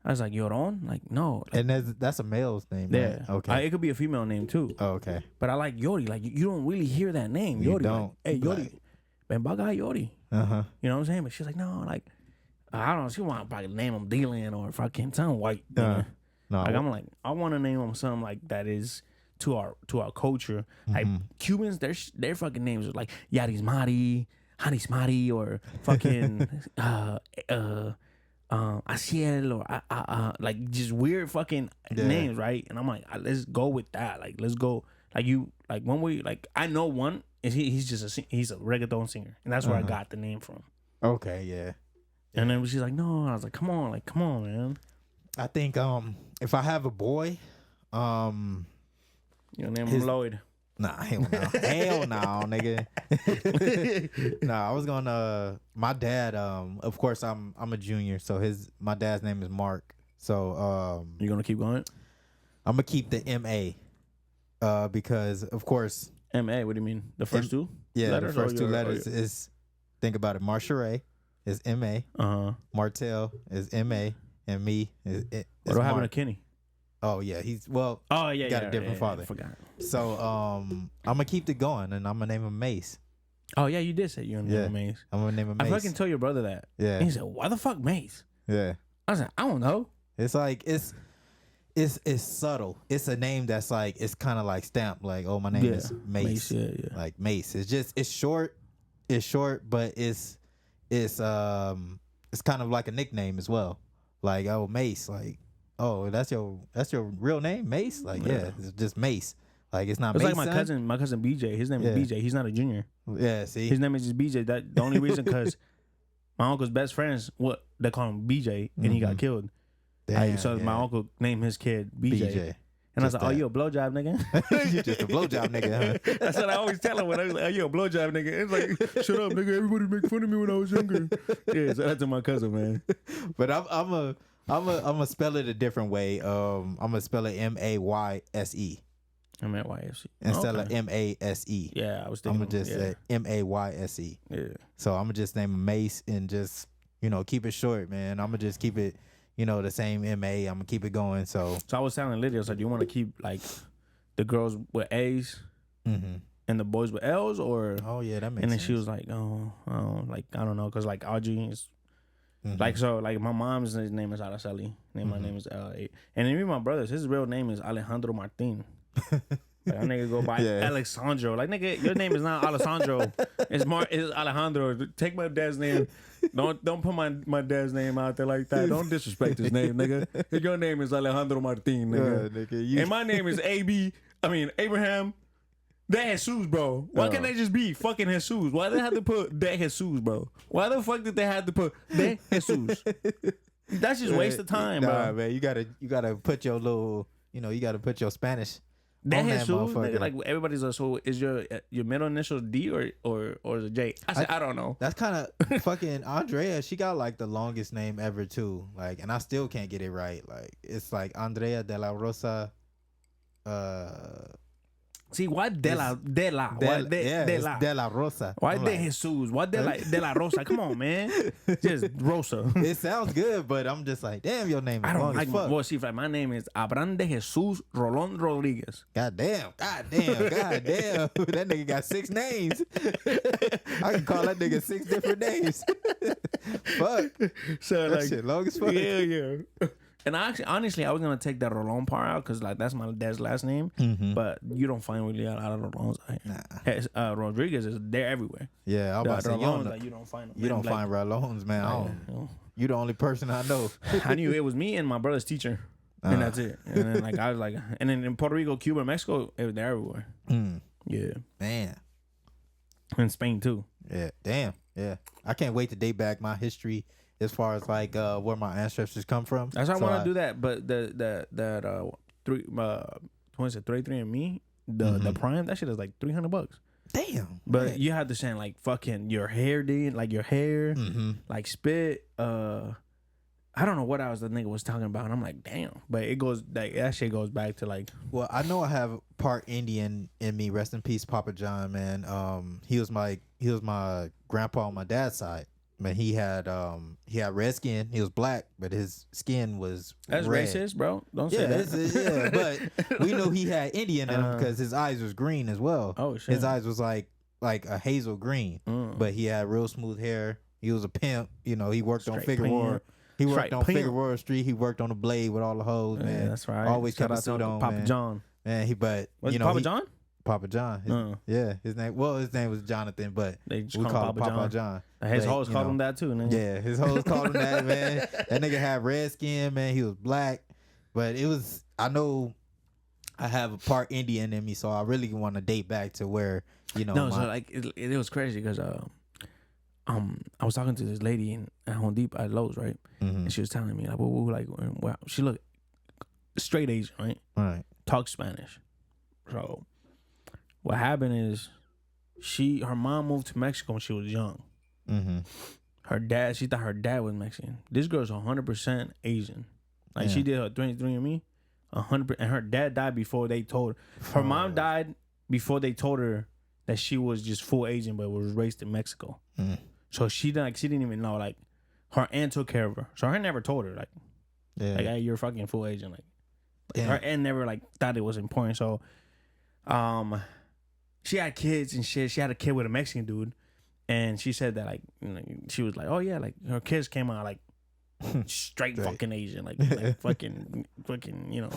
I was like, Yoron? Like, no. Like, and that's a male's name, yeah. Right? Okay. It could be a female name too. Oh, okay. But I like Yori. Like, you don't really hear that name. You Yori. don't. Like, hey, Yori. Ben Baga Yori. Uh-huh. You know what I'm saying? But she's like, no, like, I don't know. She want to probably name him Dylan or fucking something white. No. Like, I'm like, I want to name him something like that is to our culture. Like, Cubans, their fucking names are like Yaris Mari, Hanis Mari, or fucking Asiel, or like just weird fucking names, right? And I'm like, let's go with that. Like, let's go. Like, when we, like, I know one is he's a reggaeton singer, and that's where I got the name from. Okay, yeah. And then she's like, no. I was like, come on, man. I think if I have a boy, you name him Lloyd. Nah, hell no. Hell no, nigga. Nah, I was gonna my dad, of course I'm a junior, so my dad's name is Mark. So you gonna keep going? I'm gonna keep the MA. Because of course MA, what do you mean? The first two? Yeah, letters, the first two letters is, think about it, Marsharay is MA. Martell is MA, and me is what happened to Kenny? Oh yeah, he's got a different father. I forgot. So I'm gonna keep it going, and I'm gonna name him Mace. Oh yeah, you did say you're gonna name him Mace. I'm gonna name him Mace. I fucking told your brother that. Yeah. And he said, "Why the fuck Mace?" Yeah. I was like, "I don't know." It's like it's subtle. It's a name that's like it's kind of like stamped. Like, oh, my name is Mace. Yeah. Like Mace. It's short. It's short, but it's kind of like a nickname as well. Like, oh, Mace. Like, oh, that's your real name, Mace. Like, yeah, it's just Mace. Like, it's not. It's Mace, like my cousin BJ. His name is BJ. He's not a junior. Yeah, see, his name is just BJ. That the only reason because my uncle's best friends, they call him BJ, and he got killed. So my uncle named his kid BJ. And I was like, "Oh, you a blowjob nigga? You just a blowjob nigga, huh?" That's what I always tell him when I was like, "Oh, you a blowjob nigga?" It's like, "Shut up, nigga! Everybody make fun of me when I was younger." Yeah, so that's to my cousin, man. But I'm gonna spell it a different way. I'm gonna spell it Mayse. Mayse instead of Mase. Yeah, I was thinking. I'm gonna just say Mayse. Yeah. So I'm gonna just name him Mace and just keep it short, man. I'm gonna just keep it. The same MA. I'm gonna keep it going. So I was telling Lydia, I was like, "Do you want to keep like the girls with A's and the boys with L's, or?" Oh yeah, that makes sense. And then she was like, "Oh, like I don't know, cause like Audrey is like so like my mom's name is Araceli, and my name is and then even my brother's his real name is Alejandro Martin. Like, that nigga go by Alexandro. Like, nigga, your name is not Alessandro. It's Alejandro. Take my dad's name. Don't put my dad's name out there like that. Don't disrespect his name, nigga. Your name is Alejandro Martin, nigga. And my name is Abraham De Jesus, bro. Why can't they just be fucking Jesus? Why they have to put De Jesus, bro? Why the fuck did they have to put De Jesus? That's just waste of time, bro. Man, you gotta put your little, you gotta put your Spanish. That Jesus, nigga, like everybody's like, so is your middle initial D or is it J? I said, I don't know. That's kind of fucking Andrea. She got like the longest name ever too. Like, and I still can't get it right. Like, it's like Andrea de la Rosa. See, why de la? De la Rosa. Why de Jesus? Why de la Rosa? Come on, man. Just Rosa. It sounds good, but I'm just like, damn, your name is long as fuck. Well, see, like, my name is Abraham de Jesus Rolón Rodriguez. God damn. That nigga got 6 names. I can call that nigga 6 different names. Fuck. So that like, shit long as fuck. Yeah. And honestly, I was gonna take that Rolón part out because like that's my dad's last name. But you don't find really a lot of Rolóns out here. Rodriguez they're everywhere. Yeah, I'm about to say you don't find them. You don't find Rolóns, man. You the only person I know. I knew it was me and my brother's teacher, and that's it. And then like I was like, and then in Puerto Rico, Cuba, Mexico, they're everywhere. Yeah, man. And Spain too. Yeah, damn. Yeah, I can't wait to date back my history. As far as like where my ancestors come from, that's why I want to do that. But that 23andMe, the Prime, that shit is like $300. Damn. But man. you have to send like fucking your hair, dude, like your hair, like spit. I don't know what else the nigga was talking about. And I'm like, damn. But it goes like that shit goes back to like. Well, I know I have part Indian in me. Rest in peace, Papa John, man. He was my grandpa on my dad's side. Man, he had red skin. He was black, but his skin was that's red. Racist, bro. Don't say that. But we know he had Indian in him because his eyes was green as well. Oh shit. His eyes was like a hazel green, but he had real smooth hair. He was a pimp. He worked on Figueroa. He worked on Figueroa Street. He worked on the Blade with all the hoes, man. Yeah, that's right. Always kept a suit on, Papa man. John. Man, Papa John? Papa John. His name was Jonathan, but we call him Papa John. His hoes called him that too, nigga. Yeah, his hoes called him that, man. That nigga had red skin, man. He was black, but I know I have a part Indian in me, so I really want to date back to where, No, so like it was crazy because I was talking to this lady at Home Depot at Lowe's, right? And she was telling me like, wow, she looked straight Asian, right? Right. Talk Spanish. So what happened is her mom moved to Mexico when she was young. She thought her dad was Mexican. This girl's 100% Asian. Like she did her 23andMe, 100%, and her dad died before they told her. Her mom died before they told her that she was just full Asian, but was raised in Mexico. So she didn't even know. Like her aunt took care of her. So her never told her like, hey, you're fucking full Asian. Like Like, her aunt never like thought it was important. So, she had kids and shit. She had a kid with a Mexican dude, and she said that like, you know, she was like, oh yeah, like her kids came out like straight fucking Asian, like fucking, you know,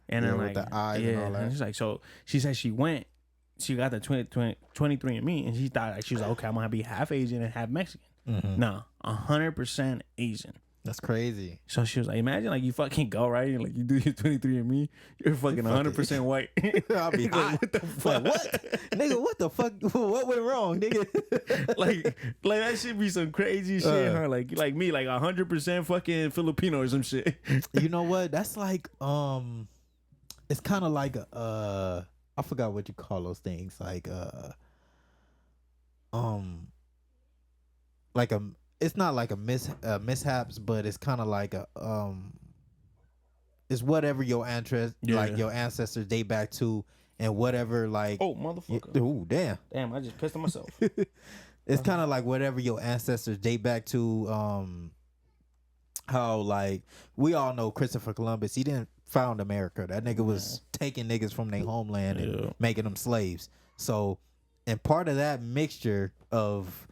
and then like with the eyes and all that. And she's like, so she said she got the 23andMe, and she thought like, she was like, okay, I'm gonna be half Asian and half Mexican. No, 100% Asian. That's crazy. So she was like, imagine like you fucking go right and like you do your 23andMe, you're fucking 100% white. I'll be hot. What the fuck? Like, what? Nigga, what the fuck? What went wrong, nigga? like that should be some crazy shit, huh? Like me, like 100% fucking Filipino or some shit. You know what? That's like, it's kind of like, I forgot what you call those things. Like, it's not like a mishaps, but it's kind of like a it's whatever your like your ancestors date back to, and whatever like motherfucker. Oh damn, I just pissed on myself. It's kind of like whatever your ancestors date back to. How like we all know Christopher Columbus, he didn't found America. That nigga was taking niggas from their homeland and making them slaves. So, and part of that mixture of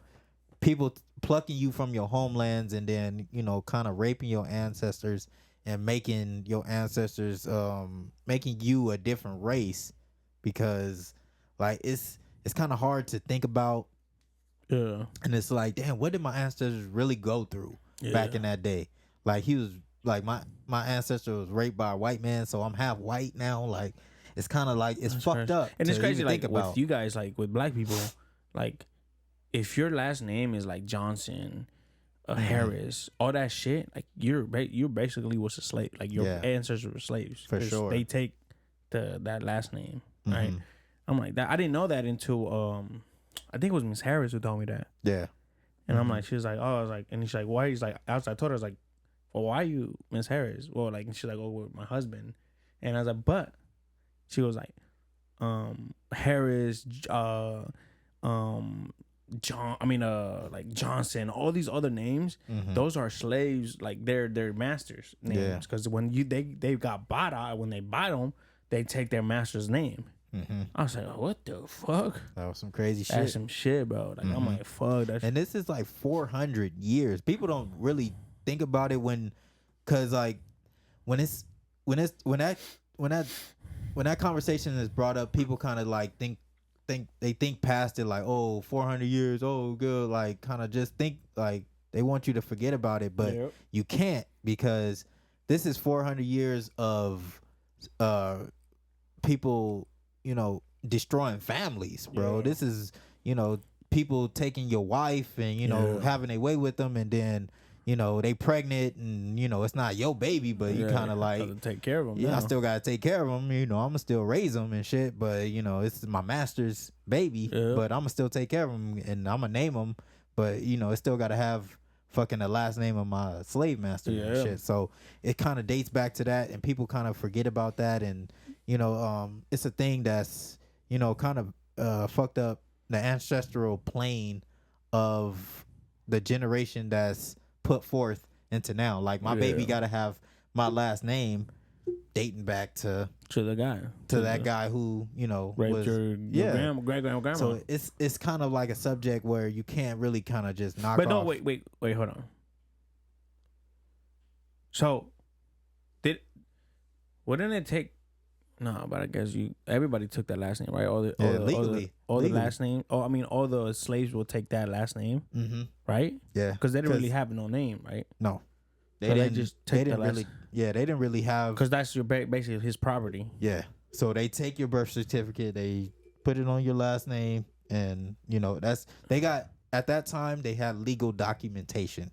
people plucking you from your homelands and then, you know, kind of raping your ancestors and making your ancestors making you a different race, because like it's kind of hard to think about. And it's like, damn, what did my ancestors really go through back in that day? Like he was like my ancestor was raped by a white man, so I'm half white now. Like it's kind of like it's fucked crazy. Up. And it's crazy like with you guys, like with black people, like if your last name is like Johnson, Harris, all that shit, like you basically was a slave. Like your ancestors were slaves. For sure. They take that last name, right? I'm like that. I didn't know that until I think it was Miss Harris who told me that. Yeah. And I'm like, she was like, oh, I was like, and she's like, why? He's like, I told her, I was like, well, why are you Miss Harris? Well, like, and she's like, oh, with my husband. And I was like, but she was like, Harris, like Johnson, all these other names, those are slaves, like they're masters' names. Because when they got bought out, when they buy them, they take their master's name. I was like, oh, what the fuck? That was some crazy shit. That's some shit, bro. Like I'm like, fuck that. And this is like 400 years. People don't really think about it cause like when that conversation is brought up, people kind of like think past it, like, oh, 400 years, oh good, like kind of just think like they want you to forget about it, but you can't, because this is 400 years of people, you know, destroying families, bro. This is, you know, people taking your wife and, you know, having their way with them, and then, you know, they pregnant and, you know, it's not your baby, but you kind of like take care of them. Yeah, I still gotta take care of them. You know, I'm gonna still raise them and shit, but you know, it's my master's baby, but I'm gonna still take care of them and I'm gonna name them, but you know, it still gotta have fucking the last name of my slave master and shit. So it kind of dates back to that, and people kind of forget about that, and you know, it's a thing that's, you know, kind of fucked up the ancestral plane of the generation that's put forth into now. Like my baby gotta have my last name dating back to the guy, that guy who, you know, raped your great grandma. So it's kind of like a subject where you can't really kind of just knock off. But no, wait, hold on. So wouldn't it take? No, but I guess everybody took that last name, right? Legally. The last name. Oh, I mean, all the slaves will take that last name, right? Yeah, because they didn't really have no name, right? No, they didn't really. Yeah, they didn't really have, because that's your basically his property. Yeah, so they take your birth certificate, they put it on your last name, and you know they got, at that time they had legal documentation.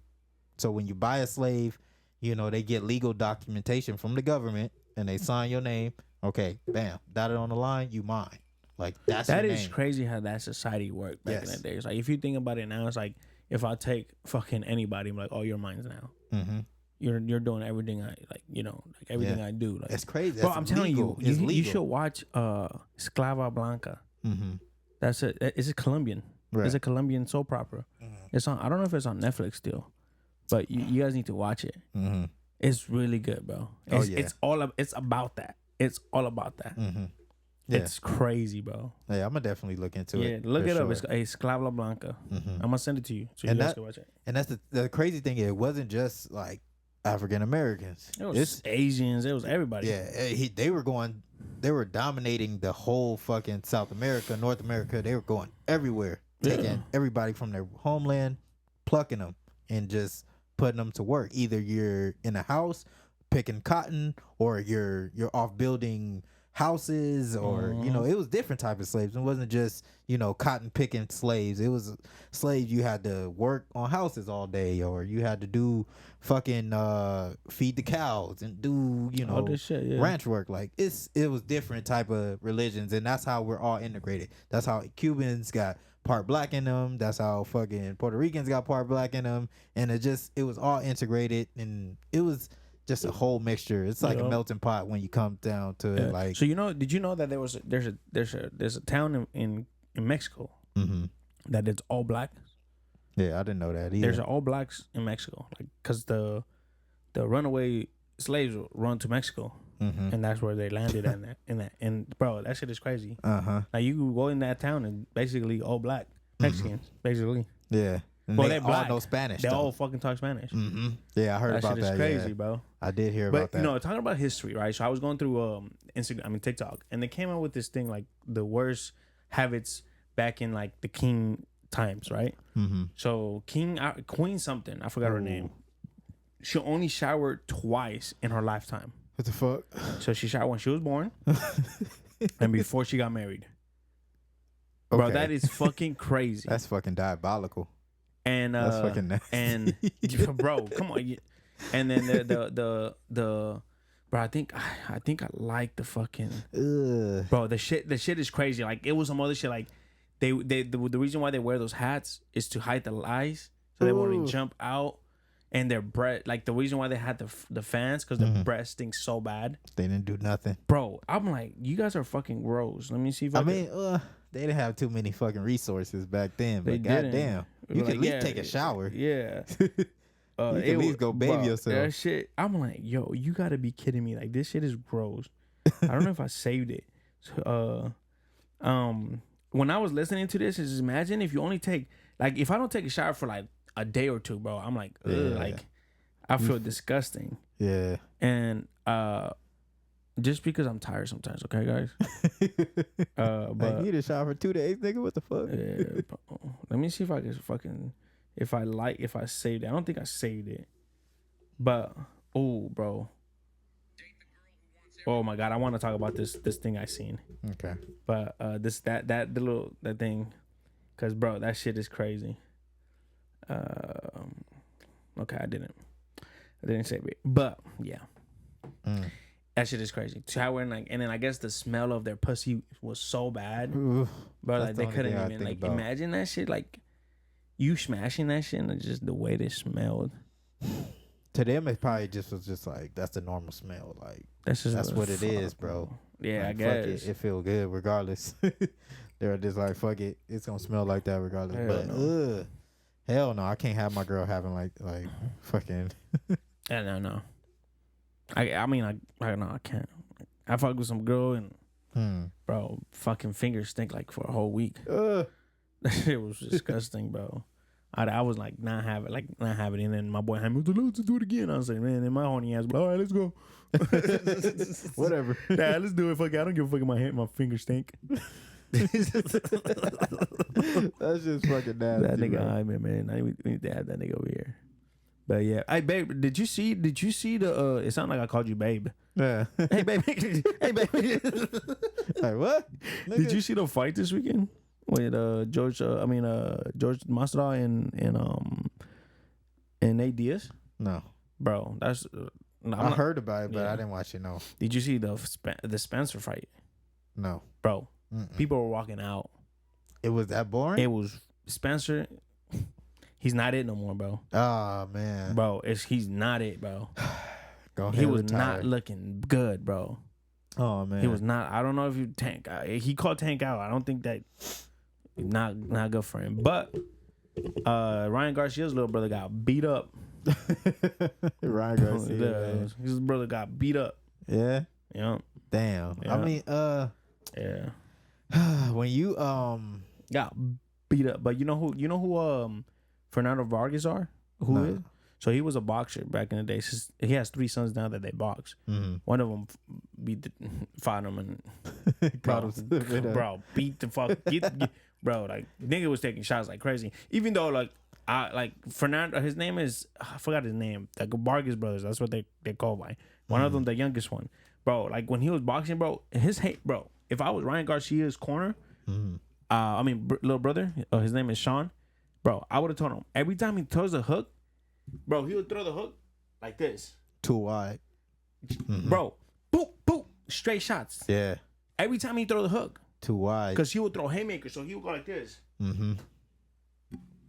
So when you buy a slave, you know, they get legal documentation from the government, and they sign your name. Okay, bam, dotted on the line, you mine. Like that is name. Crazy how that society worked back in the day. It's like, if you think about it now, it's like if I take fucking anybody, I'm like, oh, you're mine now. You're doing everything I like, you know, like everything I do. Like, it's crazy. Bro, I'm telling you, you should watch Esclava Blanca. It's a Colombian. Right. It's a Colombian soap opera. It's on. I don't know if it's on Netflix still, but you guys need to watch it. It's really good, bro. It's about that. It's all about that. Mm-hmm. Yeah. It's crazy, bro. Yeah, I'm gonna definitely look into it. Yeah, look it up. Sure. It's Esclava Blanca. Mm-hmm. I'm gonna send it to you so you guys can watch it. And that's the crazy thing. It wasn't just like African Americans. It was Asians. It was everybody. Yeah, they were dominating the whole fucking South America, North America. They were going everywhere, taking everybody from their homeland, plucking them, and just putting them to work. Either you're in a house picking cotton, or you're off building houses, or it was different type of slaves. It wasn't just cotton picking slaves. It was slaves you had to work on houses all day, or you had to do fucking feed the cows and do all this shit, ranch work. Like it was different type of religions, and that's how we're all integrated. That's how Cubans got part black in them. That's how fucking Puerto Ricans got part black in them, and it was all integrated, and it was just a whole mixture. It's like a melting pot when you come down to it. Like, so did you know that there's a town in Mexico that it's all black? Yeah, I didn't know that either. There's all blacks in Mexico, like because the runaway slaves run to Mexico, and that's where they landed and bro, that shit is crazy. Like you go in that town and basically all black Mexicans, basically. Yeah. And well, they black. all know Spanish. They all fucking talk Spanish. Yeah, I heard about that. That shit is crazy, bro. I did hear about that. But talking about history, right? So I was going through TikTok, and they came out with this thing like the worst habits back in like the king times, right? So Queen something, I forgot her name. She only showered twice in her lifetime. What the fuck? So she showered when she was born, and before she got married. Okay. Bro, that is fucking crazy. That's fucking diabolical. And that's fucking nasty. And bro, come on. And then the bro, I think I like the fucking bro. The shit is crazy. Like it was some other shit. Like the reason why they wear those hats is to hide the lice, so they won't jump out. And their breath, like the reason why they had the fans, because their breath stinks so bad. They didn't do nothing, bro. I'm like, you guys are fucking gross. Let me see if they didn't have too many fucking resources back then. But goddamn, you can at least take a shower. Yeah. You can at least go bathe yourself. That shit, I'm like, yo, you gotta be kidding me. Like this shit is gross. I don't know if I saved it. So, when I was listening to this, is imagine if you only take, like, if I don't take a shower for like a day or two, bro, I'm like, like, I feel disgusting. Yeah. And just because I'm tired sometimes, okay, guys. But you need a shower for 2 days, nigga. What the fuck? Yeah. Let me see if I can fucking if I saved it. I don't think I saved it. But bro. Oh my god, I want to talk about this thing I seen. Okay. But that thing, cause bro, that shit is crazy. Okay, I didn't save it, but yeah, that shit is crazy. Showering like, and then I guess the smell of their pussy was so bad, bro. Like they couldn't even like imagine that shit. Like you smashing that shit and just the way they smelled. To them, it probably just was just like that's the normal smell. Like that's what it is, bro. Yeah, like, I guess fuck it feel good regardless. They're just like fuck it, it's gonna smell like that regardless. Hell no, I can't have my girl having like fucking. Yeah, no. I mean I can't. I fuck with some girl and bro, fucking fingers stink like for a whole week. That shit was disgusting, bro. I was like not having it, and then my boy had me let's do it again. I was like, man, in my horny ass, all right, let's go. Whatever. Yeah, let's do it. Fuck, I don't give a fuck if my fingers stink. That's just fucking nasty. That nigga, I mean, man, we need to have that nigga over here. But yeah, hey babe, did you see the? It sounded like I called you babe. Yeah. Hey babe, hey babe. Like what? Nigga. Did you see the fight this weekend with George Masvidal and Nate Diaz? No, bro, that's. I heard about it, but I didn't watch it. No. Did you see the Spencer fight? No, bro. People were walking out. It was that boring? It was Spencer. He's not it no more, bro. Oh man, bro, he's not it, bro. Go ahead. He was not looking good, bro. Oh man, he was not. I don't know if Tank. He called Tank out. I don't think that. Not good for him. But Ryan Garcia's little brother got beat up Ryan Garcia. His brother got beat up. Yeah. Yeah. Damn. Yeah. I mean, yeah. when you got beat up, but you know who Fernando Vargas are? Who is? So he was a boxer back in the day. He has 3 sons now that they box. Mm-hmm. One of them fought him and bro, beat the fuck, bro. Like nigga was taking shots like crazy. Even though like Fernando, his name is I forgot his name. Like Vargas brothers. That's what they call by. One of them, the youngest one, bro. Like when he was boxing, bro, his hate, bro. If I was Ryan Garcia's corner, little brother, his name is Sean, bro. I would have told him every time he throws a hook. Bro, he would throw the hook like this. Too wide. Mm-hmm. Bro, boop, boop, straight shots. Yeah. Every time he throw the hook. Too wide. Because he would throw haymakers, so he would go like this. Mm-hmm.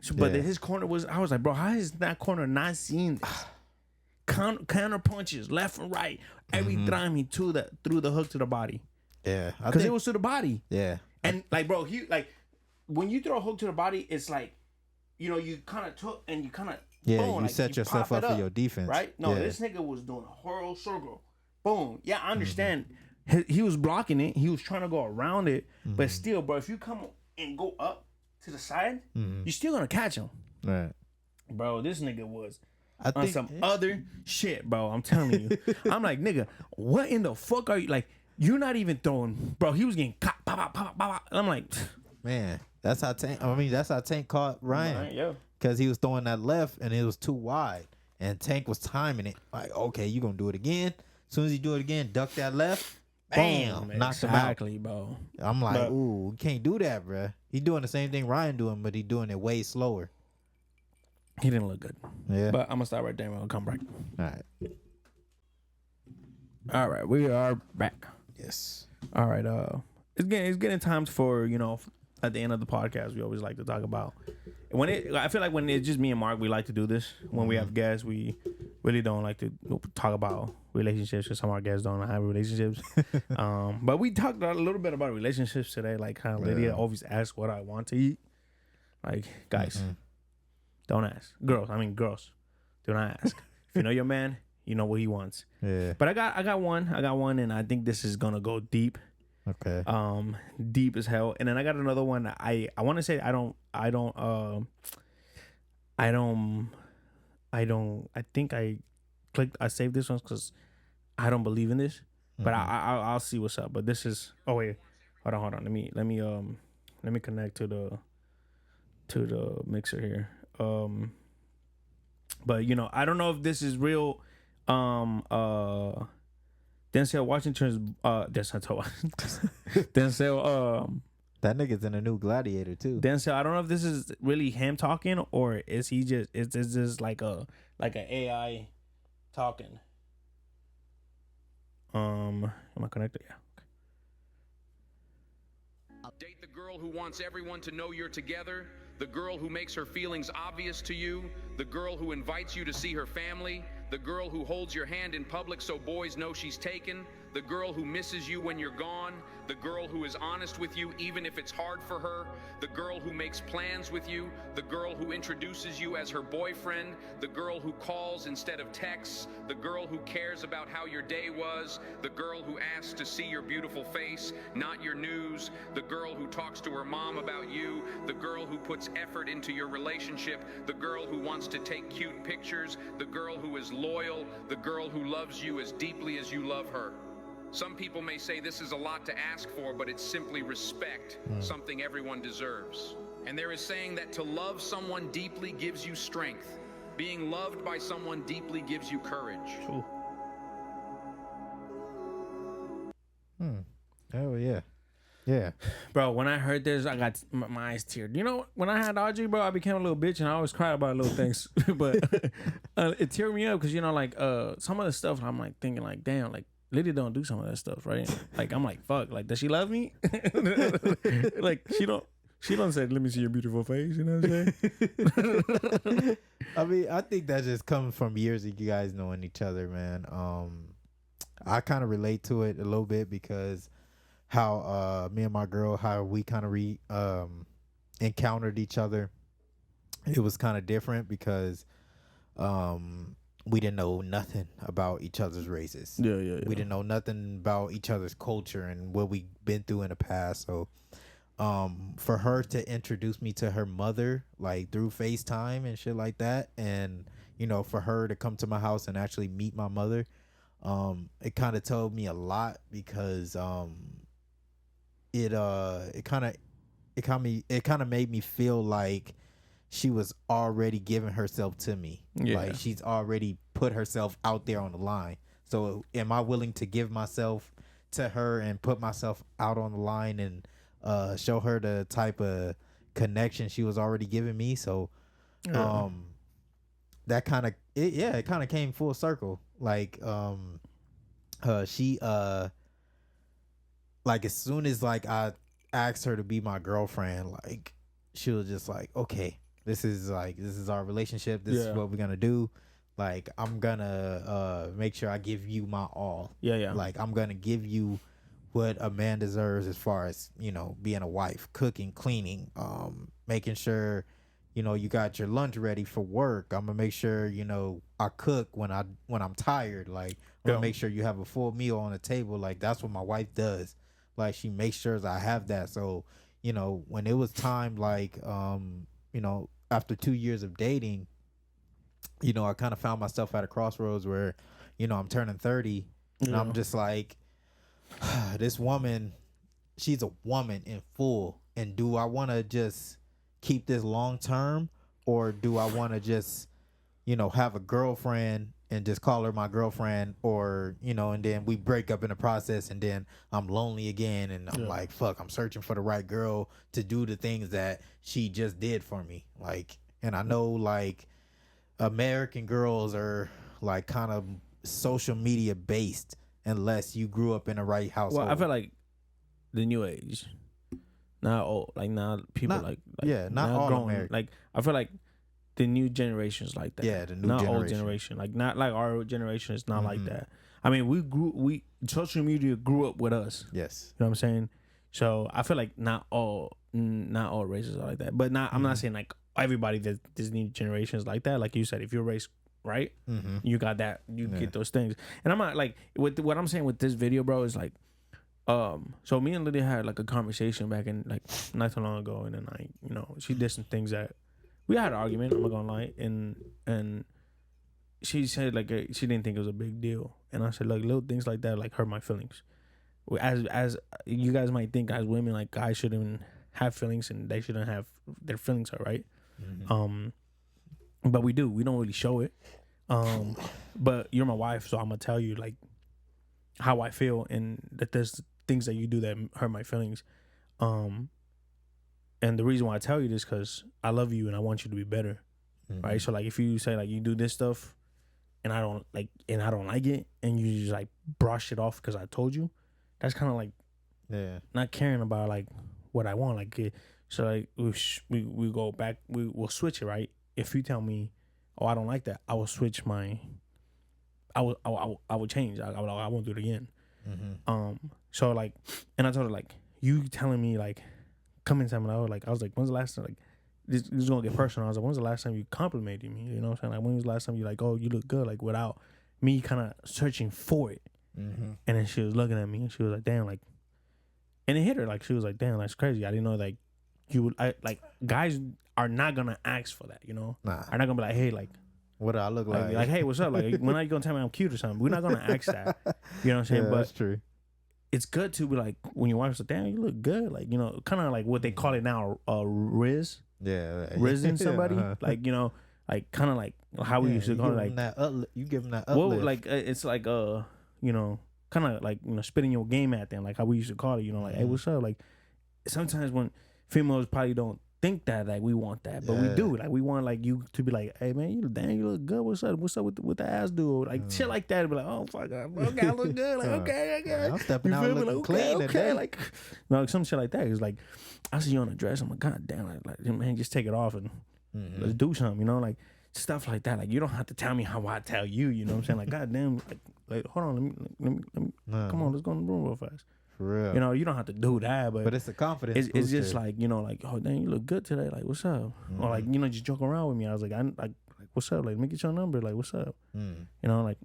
So, but then his corner I was like, bro, how is that corner not seeing this? Counter punches, left and right. Every time he threw the hook to the body. Yeah. Because it was to the body. Yeah. And like, bro, when you throw a hook to the body, it's like, you kind of took and you kind of, yeah, boom, you set yourself up for your defense. Right? No, this nigga was doing a whirl circle. Boom. Yeah, I understand. He was blocking it. He was trying to go around it. But still, bro, if you come and go up to the side, you're still going to catch him. Right. Bro, this nigga was on some other shit, bro. I'm telling you. I'm like, nigga, what in the fuck are you? Like, you're not even throwing. Bro, he was getting caught. Pop, pop, pop, pop. And I'm like, man, that's how Tank caught Ryan. Yeah. Because he was throwing that left and it was too wide. And Tank was timing it. Like, okay, you going to do it again. As soon as he do it again, duck that left. Bam. Knocked him out. Exactly, bro. I'm like, ooh, you can't do that, bro. He doing the same thing Ryan doing, but he doing it way slower. He didn't look good. Yeah. But I'm going to stop right there and we'll come back. All right. All right. We are back. Yes. All right. It's getting times for, at the end of the podcast, we always like to talk about I feel like when it's just me and Mark, we like to do this. When we have guests, we really don't like to talk about relationships because some of our guests don't have relationships. But we talked a little bit about relationships today. Like how Lydia always asks what I want to eat. Like, guys, don't ask. Girls, do not ask. If you know your man, you know what he wants. Yeah. But I got one, and I think this is gonna go deep. Okay. Deep as hell. And then I got another one. I want to say I think I saved this one because I don't believe in this, but I'll see what's up. But this is, oh wait, hold on. Let me connect to the mixer here. But I don't know if this is real. Denzel Washington's Denzel that nigga's in a new Gladiator too. Denzel, I don't know if this is really him talking or is he just like an AI talking. Am I connected? Yeah. Okay. Date the girl who wants everyone to know you're together, the girl who makes her feelings obvious to you, the girl who invites you to see her family, the girl who holds your hand in public so boys know she's taken, the girl who misses you when you're gone, the girl who is honest with you even if it's hard for her, the girl who makes plans with you, the girl who introduces you as her boyfriend, the girl who calls instead of texts, the girl who cares about how your day was, the girl who asks to see your beautiful face, not your news, the girl who talks to her mom about you, the girl who puts effort into your relationship, the girl who wants to take cute pictures, the girl who is loyal, the girl who loves you as deeply as you love her. Some people may say this is a lot to ask for, but it's simply respect, something everyone deserves. And there is saying that to love someone deeply gives you strength. Being loved by someone deeply gives you courage. Cool. Oh yeah. Yeah. Bro, when I heard this, I got my eyes teared. When I had Audrey, bro, I became a little bitch and I always cry about little things. But it teared me up because, some of the stuff I'm like thinking like, damn, like Lydia don't do some of that stuff, right? Like, I'm like, fuck, like, does she love me? Like, she don't say, let me see your beautiful face, you know what I'm saying? I mean, I think that just comes from years of you guys knowing each other, man. I kind of relate to it a little bit because how me and my girl, how we kind of encountered each other. It was kind of different because we didn't know nothing about each other's races. Yeah. We didn't know nothing about each other's culture and what we've been through in the past. So for her to introduce me to her mother, like through FaceTime and shit like that, and for her to come to my house and actually meet my mother, it kind of told me a lot, because it kind of made me feel like she was already giving herself to me. Like she's already put herself out there on the line. So am I willing to give myself to her and put myself out on the line and show her the type of connection she was already giving me? So that kind of it kind of came full circle. Like she like as soon as like I asked her to be my girlfriend, like she was just like, okay, this is our relationship. This is what we're gonna do. Like I'm gonna make sure I give you my all. Yeah. Like I'm gonna give you what a man deserves as far as being a wife, cooking, cleaning, making sure you got your lunch ready for work. I'm gonna make sure I cook when I'm tired. Like I'm gonna make sure you have a full meal on the table. Like that's what my wife does. Like she makes sure I have that. So when it was time, like after 2 years of dating, I kind of found myself at a crossroads where I'm turning 30 and I'm just like, this woman, she's a woman in full. And do I want to just keep this long term, or do I want to just have a girlfriend and just call her my girlfriend, or and then we break up in the process, and then I'm lonely again, and I'm like, fuck, I'm searching for the right girl to do the things that she just did for me. Like, and I know like American girls are like kind of social media based unless you grew up in the right household. Well, I feel like the new age, not all, like now people not all growing, American. like I feel like the new generation's like that. Yeah, the new not generation. Old generation. Like not like our generation is not like that. I mean, social media grew up with us. Yes. You know what I'm saying? So I feel like not all races are like that. But I'm not saying like everybody that this new generation is like that. Like you said, if you're race right, you got that, you get those things. And I'm not like with what I'm saying with this video, bro, is like so me and Lydia had like a conversation back in like not too long ago, and then like she did some things that we had an argument, I'm not gonna lie, and she said like she didn't think it was a big deal, and I said like little things like that like hurt my feelings. As you guys might think as women, like guys shouldn't have feelings and they shouldn't have their feelings hurt, right? But we do. We don't really show it. But you're my wife, so I'm gonna tell you like how I feel, and that there's things that you do that hurt my feelings. And the reason why I tell you this because I love you and I want you to be better, right? So like if you say like you do this stuff, and I don't like it, and you just like brush it off because I told you, that's kind of like not caring about like what I want. Like so like we go back, we'll switch it, right? If you tell me, oh, I don't like that, I will switch my. I will change. I won't do it again. So like, and I told her like, you telling me like, come in time, and I was like, when's the last time, like, this is gonna get personal. I was like, when's the last time you complimented me? You know what I'm saying? Like, when was the last time you like, oh, you look good, like without me kind of searching for it. And then she was looking at me and she was like, damn, like, and it hit her, like she was like, damn, that's crazy. I didn't know like you would like guys are not gonna ask for that, Are not gonna be like, hey, like, what do I look like? Like, hey, what's up? Like, when are you gonna tell me I'm cute or something? We're not gonna ask that. You know what I'm saying? Yeah, but that's true. It's good to be like when your wife's like, damn, you look good. Like, kind of like what they call it now, riz. Yeah. Rizzing somebody. Like, like kind of like how we used to call it. Like, you give them that well, uplift. like it's like kind of like spitting your game at them, like how we used to call it. Like, hey, what's up? Like sometimes when females probably don't think that like we want that, but we do. Like we want like you to be like, hey man, you look good. What's up with the ass dude? Like shit like that. Be like, oh fuck, okay, I look good. Like okay. I'm stepping out looking like, clean. Okay, like no, like some shit like that. It's like I see you on a dress. I'm like, god damn, like man, just take it off and let's do something. Like stuff like that. Like you don't have to tell me how I tell you. You know what I'm saying? Like god damn, like hold on, let me come on, let's go in the room real fast. For real. You don't have to do that, but it's a confidence. It's just like, like, oh, dang, you look good today. Like, what's up? Or like, just joke around with me. I was like, what's up? Like, let me get your number. Like, what's up? You know, like,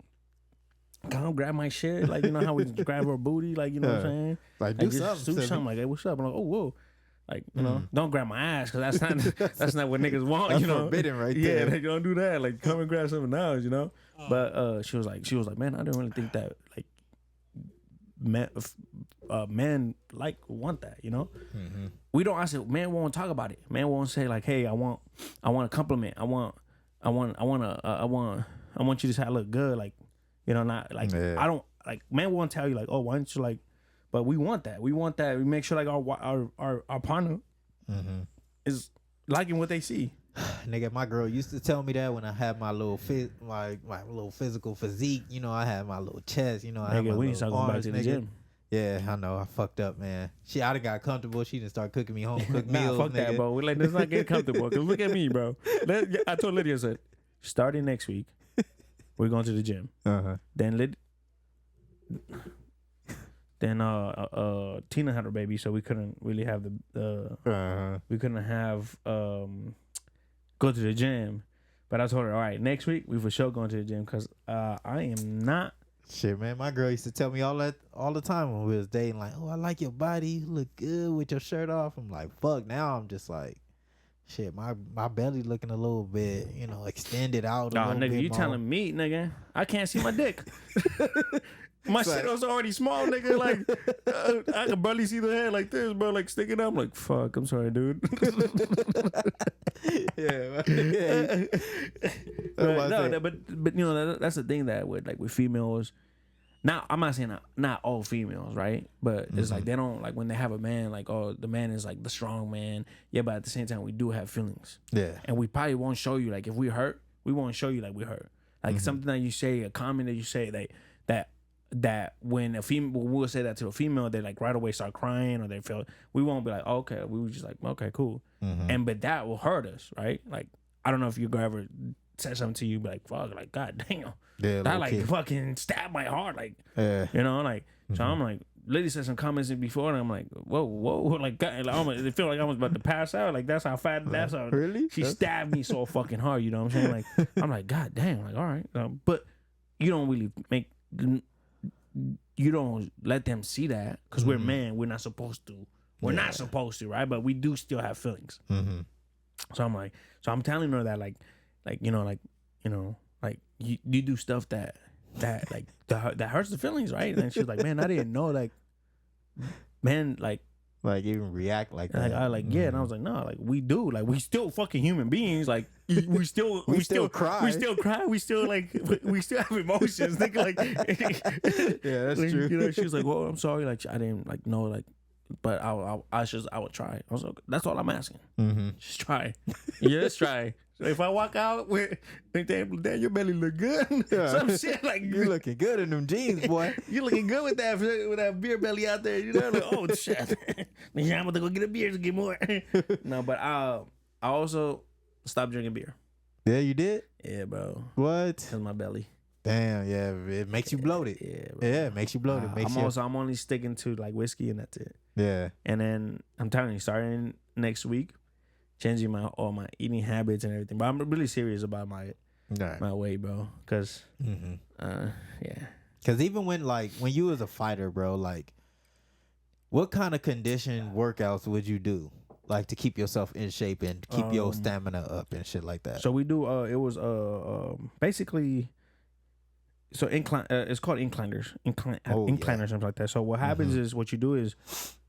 come grab my shit. Like, you know how we grab her booty. Like, you know what I'm saying? Like, do something. Like, hey, what's up? I'm like, oh, whoa. Like, you know, don't grab my ass because that's not what niggas want. That's you know, forbidden right there. Yeah, like, don't do that. Like, come and grab something now. You know. But she was like, man, I didn't really think that like men like want that. You know. We don't. I said, man won't talk about it. Man won't say like, hey, I want a compliment. I want you to say I look good. Like, you know, not like I don't like. Man won't tell you like, oh, why don't you like. But we want that. We want that. We make sure like our partner is liking what they see. Nigga, my girl used to tell me that when I had my little my little physical physique. You know, I had my little chest. You know, I had my we ain't little going back arms, to the nigga. gym. Yeah, I know. I fucked up, man. I done got comfortable. She didn't start cooking me home cooked meals. Fuck nigga. that, bro. Like, let's not get comfortable. Cause look at me, bro. I told Lydia, I said, starting next week, we're going to the gym. Then Tina had her baby, so we couldn't really have we couldn't have go to the gym. But I told her, all right, next week we for sure going to the gym because I am not. Shit, man, my girl used to tell me all the time when we was dating, like, oh, I like your body, you look good with your shirt off. I'm like, fuck. Now I'm just like, shit, my belly looking a little bit, you know, extended out. Oh, nigga, you telling me, nigga, I can't see my dick. My shit was already small, nigga. Like, I can barely see the head like this, bro. Like, sticking out. I'm like, fuck, I'm sorry, dude. Yeah. But you know, that's the thing that with females. Now, I'm not saying not all females, right? But it's like they don't, like, when they have a man, like, oh, the man is like the strong man. Yeah, but at the same time, we do have feelings. Yeah. And we probably won't show you, like, if we hurt, we won't show you like we hurt. Like, something that you say, a comment that you say, that when we'll say that to a female, they like right away start crying or they feel, we won't be like, oh, okay, we were just like, okay, cool. But that will hurt us, right? Like, I don't know if you ever said something to you, but like, fuck, like, god damn, that like fucking stabbed my heart, like, you know, like, so I'm like, Lady said some comments in before, and I'm like, whoa, like, God, like I feel like I was about to pass out. Like, that's how fat. That's how really she stabbed me so fucking hard. You know what I'm saying? Like, I'm like, god damn, like, all right, but you don't really you don't let them see that because we're men. We're not supposed to. We're not supposed to, right? But we do still have feelings. So I'm like, so I'm telling her that, like you do stuff that hurts the feelings, right? And she's like, man, I didn't know, like, man, like even react like that. Yeah, and I was like, no, like, we do, like, we still fucking human beings, like, we still cry, we still cry, we still have emotions, nigga, like, yeah, that's true. You know, she was like, well, I'm sorry, like, I didn't like know, like, but I would try. I was like, that's all I'm asking. Just try. Just try. So if I walk out with, damn, your belly look good. Some shit like, you looking good in them jeans, boy. You looking good with that beer belly out there. You know, like, oh shit. I'm about to go get a beer to get more. No, but I also stopped drinking beer. Yeah, you did? Yeah, bro. What? Because my belly. Damn, yeah, it makes you bloated. Yeah, bro. Yeah, it makes you bloated. I'm only sticking to like whiskey and that's it. Yeah. And then I'm telling you, starting next week, changing all my eating habits and everything. But I'm really serious about my weight, bro. Cause yeah. Cause even when you was a fighter, bro, like, what kind of conditioned workouts would you do, like, to keep yourself in shape and keep your stamina up and shit like that? So we do. It was basically. So incline. It's called incliners. Incline or something like that. So what happens is, what you do is,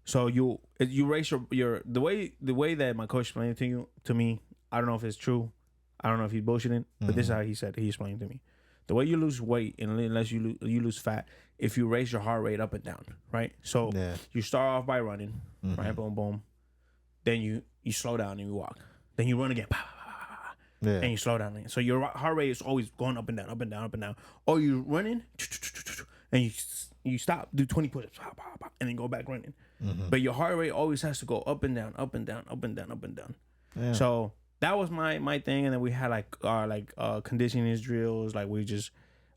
so you raise your the way that my coach explained it to me. I don't know if it's true. I don't know if he's bullshitting, but this is how he explained it to me. The way you lose weight, unless you lose fat, if you raise your heart rate up and down, right? So you start off by running, right? Boom, boom. Then you slow down and you walk. Then you run again. And you slow down. So your heart rate is always going up and down, up and down, up and down. Or you're running and you stop, do 20 push-ups, and then go back running. But your heart rate always has to go up and down, up and down, up and down, up and down. Yeah. So that was my thing. And then we had our conditioning drills. Like, we just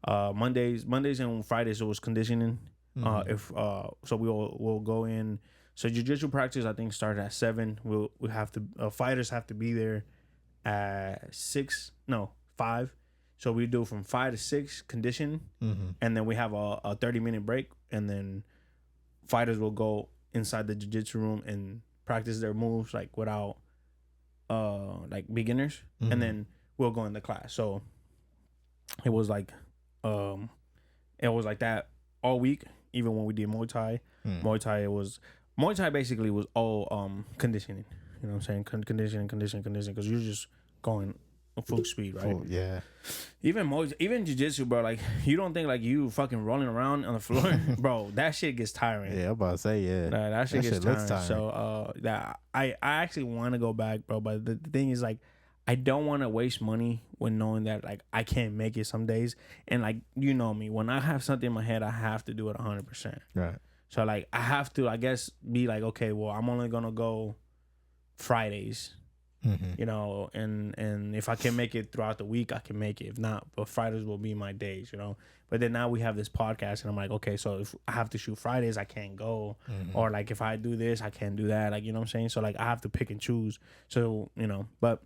Mondays and Fridays it was conditioning. So we'll go in. So jiu-jitsu practice, I think, started at 7. We have to fighters have to be there at 6. No, 5. So we do from 5 to 6 condition, and then we have a 30-minute break, and then fighters will go inside the jiu-jitsu room and practice their moves like without like beginners, and then we'll go into class. So it was like that all week. Even when we did Muay Thai, Muay Thai basically was all conditioning. You know what I'm saying? Conditioning, because you're just going full speed, right? Yeah. Even jiu-jitsu, bro, like you don't think like you fucking rolling around on the floor, bro, that shit gets tiring. Yeah, I'm about to say, yeah. That shit gets tiring. So that I actually want to go back, bro, but the thing is like I don't want to waste money when knowing that like I can't make it some days, and like you know me, when I have something in my head I have to do it 100%. Right. So like I have to, I guess, be like, okay, well, I'm only gonna go Fridays. You know, and if I can make it throughout the week, I can make it. If not, but Fridays will be my days, you know. But then now we have this podcast, and I'm like, okay, so if I have to shoot Fridays, I can't go, or like if I do this, I can't do that, like you know what I'm saying. So like I have to pick and choose. So you know, but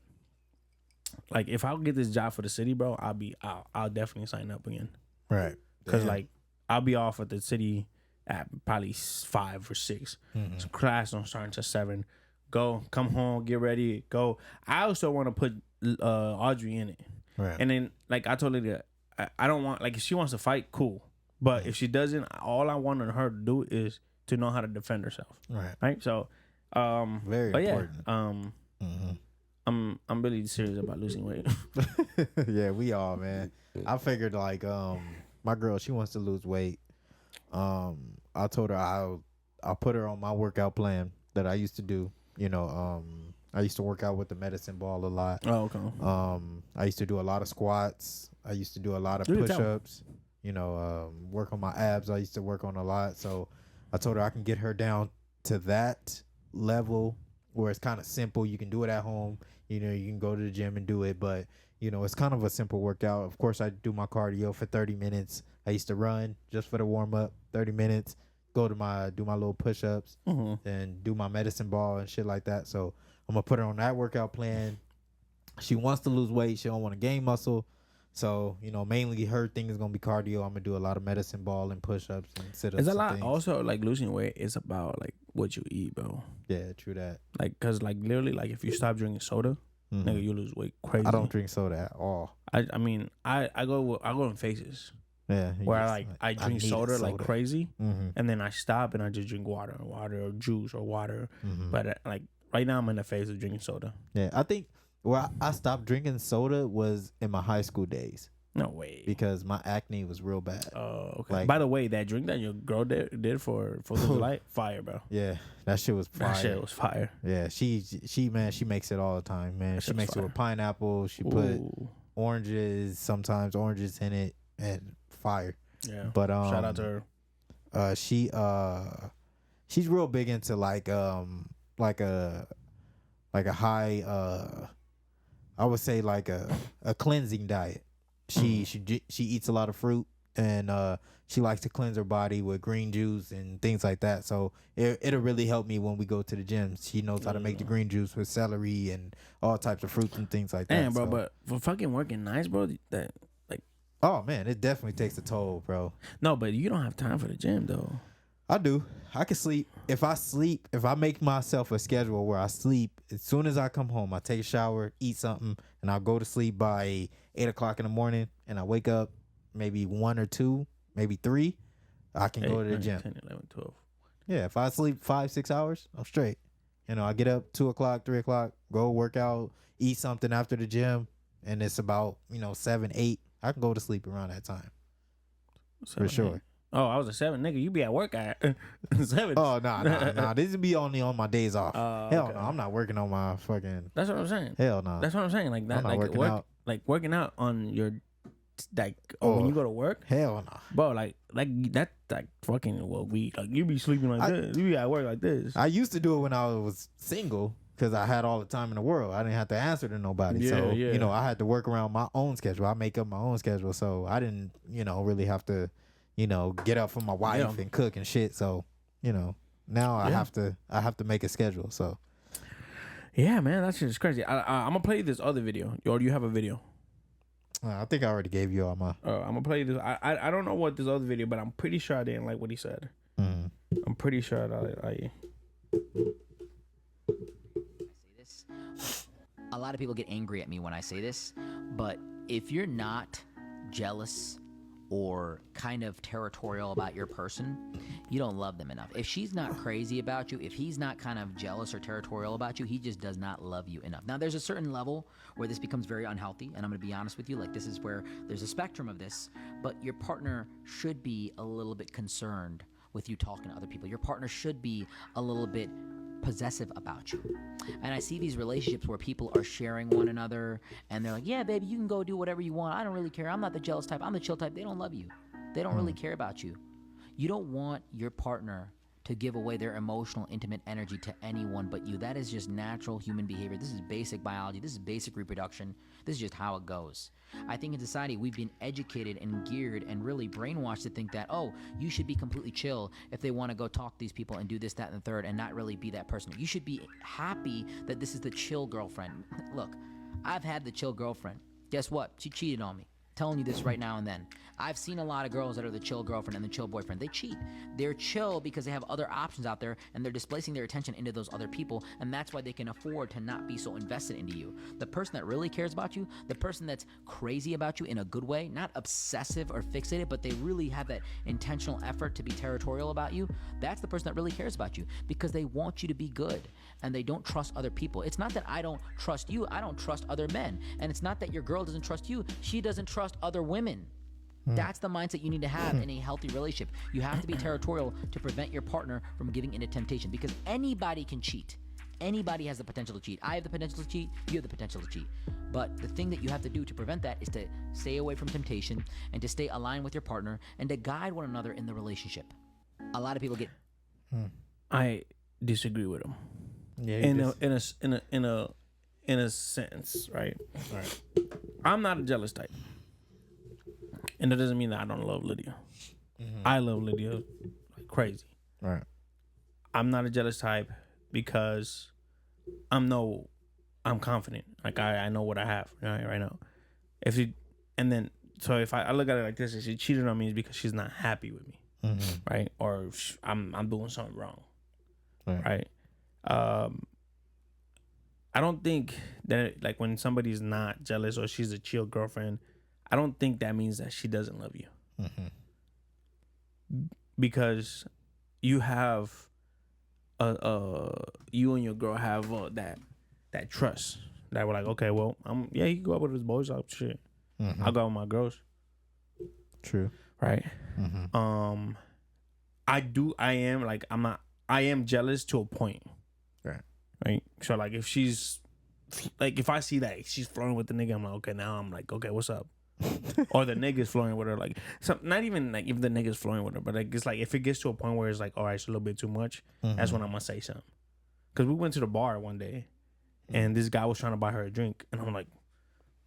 like if I'll get this job for the city, bro, I'll definitely sign up again, right? Because like I'll be off at the city at probably 5 or 6. So class don't start until 7. Go, come home, get ready, go. I also want to put Audrey in it. Right. And then, like, I told her that I don't want, like, if she wants to fight, cool. But if she doesn't, all I wanted her to do is to know how to defend herself. Right? So, very important. Yeah, I'm really serious about losing weight. Yeah, we all, man. I figured, like, my girl, she wants to lose weight. I told her I'll put her on my workout plan that I used to do. You know, I used to work out with the medicine ball a lot. Oh, okay. I used to do a lot of squats. I used to do a lot of push-ups. You know, work on my abs. I used to work on a lot. So I told her I can get her down to that level where it's kind of simple. You can do it at home. You know, you can go to the gym and do it. But, you know, it's kind of a simple workout. Of course, I do my cardio for 30 minutes. I used to run just for the warm-up, 30 minutes. Do my little push-ups and do my medicine ball and shit like that. So I'm gonna put her on that workout plan. She wants to lose weight. She don't want to gain muscle. So, you know, mainly her thing is gonna be cardio. I'm gonna do a lot of medicine ball and push-ups and sit-ups. It's a lot. Things. Also, like losing weight is about like what you eat, bro. Yeah, true that. Like, cause like literally, like if you stop drinking soda, nigga, you lose weight crazy. I don't drink soda at all. I mean, I go in phases. Yeah, where I drink soda like crazy, and then I stop and I just drink water or juice or water. But like right now I'm in the phase of drinking soda. Yeah, I think where I stopped drinking soda was in my high school days. No way. Because my acne was real bad. Oh, okay. Like, by the way, that drink that your girl did for the light, fire, bro. Yeah, that shit was fire. That shit was fire. Yeah, she man, she makes it all the time, man. She makes it with pineapple. She put oranges, sometimes oranges in it, and fire. Yeah. But shout out to her. She's real big into like a high I would say like a cleansing diet. She eats a lot of fruit, and she likes to cleanse her body with green juice and things like that. So it'll really help me when we go to the gym. She knows how to make the green juice with celery and all types of fruits and things like that. Damn, bro, but for fucking working nights, bro, that like. Oh man, it definitely takes a toll, bro. No, but you don't have time for the gym though. I do. I can sleep. If I make myself a schedule where I sleep, as soon as I come home, I take a shower, eat something, and I'll go to sleep by 8 o'clock in the morning, and I wake up maybe 1 or 2, maybe 3, I can go to the gym. 10, 11, 12. Yeah, if I sleep 5-6 hours, I'm straight. You know, I get up 2 o'clock, 3 o'clock, go work out, eat something after the gym, and it's about 7, 8. I can go to sleep around that time. 7, for sure. 8. Oh, I was a 7, nigga. You be at work at 7. Oh, nah. This would be only on my days off. Hell okay. no, I'm not working on my fucking. That's what I'm saying. Hell no. That's what I'm saying. Like that, I'm not working out. Like working out on your, like, when you go to work. Hell no, bro. Like that, like fucking like you be sleeping like this. You be at work like this. I used to do it when I was single because I had all the time in the world. I didn't have to answer to nobody. So I had to work around my own schedule. I make up my own schedule, so I didn't really have to. Get up for my wife and cook and shit. So, now I have to make a schedule. So, yeah, man, that's just crazy. I'm gonna play this other video. Or do you have a video? I think I already gave you all my. I'm gonna play this. I don't know what this other video, but I'm pretty sure I didn't like what he said. I'm pretty sure I say this. A lot of people get angry at me when I say this, but if you're not jealous or kind of territorial about your person, you don't love them enough. If she's not crazy about you, if he's not kind of jealous or territorial about you, he just does not love you enough. Now, there's a certain level where this becomes very unhealthy, and I'm gonna be honest with you, like this is where there's a spectrum of this, but your partner should be a little bit concerned with you talking to other people. Your partner should be a little bit possessive about you. And I see these relationships where people are sharing one another and they're like, yeah, baby, you can go do whatever you want. I don't really care. I'm not the jealous type. I'm the chill type. They don't love you. They don't really care about you. You don't want your partner to give away their emotional, intimate energy to anyone but you. That is just natural human behavior. This is basic biology. This is basic reproduction. This is just how it goes. I think in society, we've been educated and geared and really brainwashed to think that, oh, you should be completely chill if they want to go talk to these people and do this, that, and the third and not really be that person. You should be happy that this is the chill girlfriend. Look, I've had the chill girlfriend. Guess what? She cheated on me. Telling you this right now and then. I've seen a lot of girls that are the chill girlfriend and the chill boyfriend. They cheat. They're chill because they have other options out there and they're displacing their attention into those other people, and that's why they can afford to not be so invested into you. The person that really cares about you, the person that's crazy about you in a good way, not obsessive or fixated, but they really have that intentional effort to be territorial about you, that's the person that really cares about you because they want you to be good and they don't trust other people. It's not that I don't trust you, I don't trust other men. And it's not that your girl doesn't trust you, she doesn't trust other women. That's the mindset you need to have in a healthy relationship. You have to be territorial to prevent your partner from giving into temptation because anybody can cheat. Anybody has the potential to cheat. I have the potential to cheat. You have the potential to cheat. But the thing that you have to do to prevent that is to stay away from temptation and to stay aligned with your partner and to guide one another in the relationship. A lot of people get... I disagree with him. Yeah, in a sense, right? I'm not a jealous type. And that doesn't mean that I don't love Lydia. I love Lydia like crazy. Right. I'm not a jealous type because I'm confident. Like I know what I have right now. If I look at it like this, if she cheated on me, it's because she's not happy with me, right? Or I'm doing something wrong, right? I don't think that like when somebody's not jealous or she's a chill girlfriend, I don't think that means that she doesn't love you. Because you have you and your girl have that trust that we're like, okay, well, you can go out with his boys, shit. I'll go out with my girls. True. Right. I am jealous to a point. Right. So like if I see that she's flirting with the nigga, I'm like, okay, now I'm like, okay, what's up? Or the nigga's flirting with her, like not even like if the nigga's flirting with her, but like it's like if it gets to a point where it's like, all right, it's a little bit too much, that's when I'm gonna say something. Because we went to the bar one day, and this guy was trying to buy her a drink, and I'm like,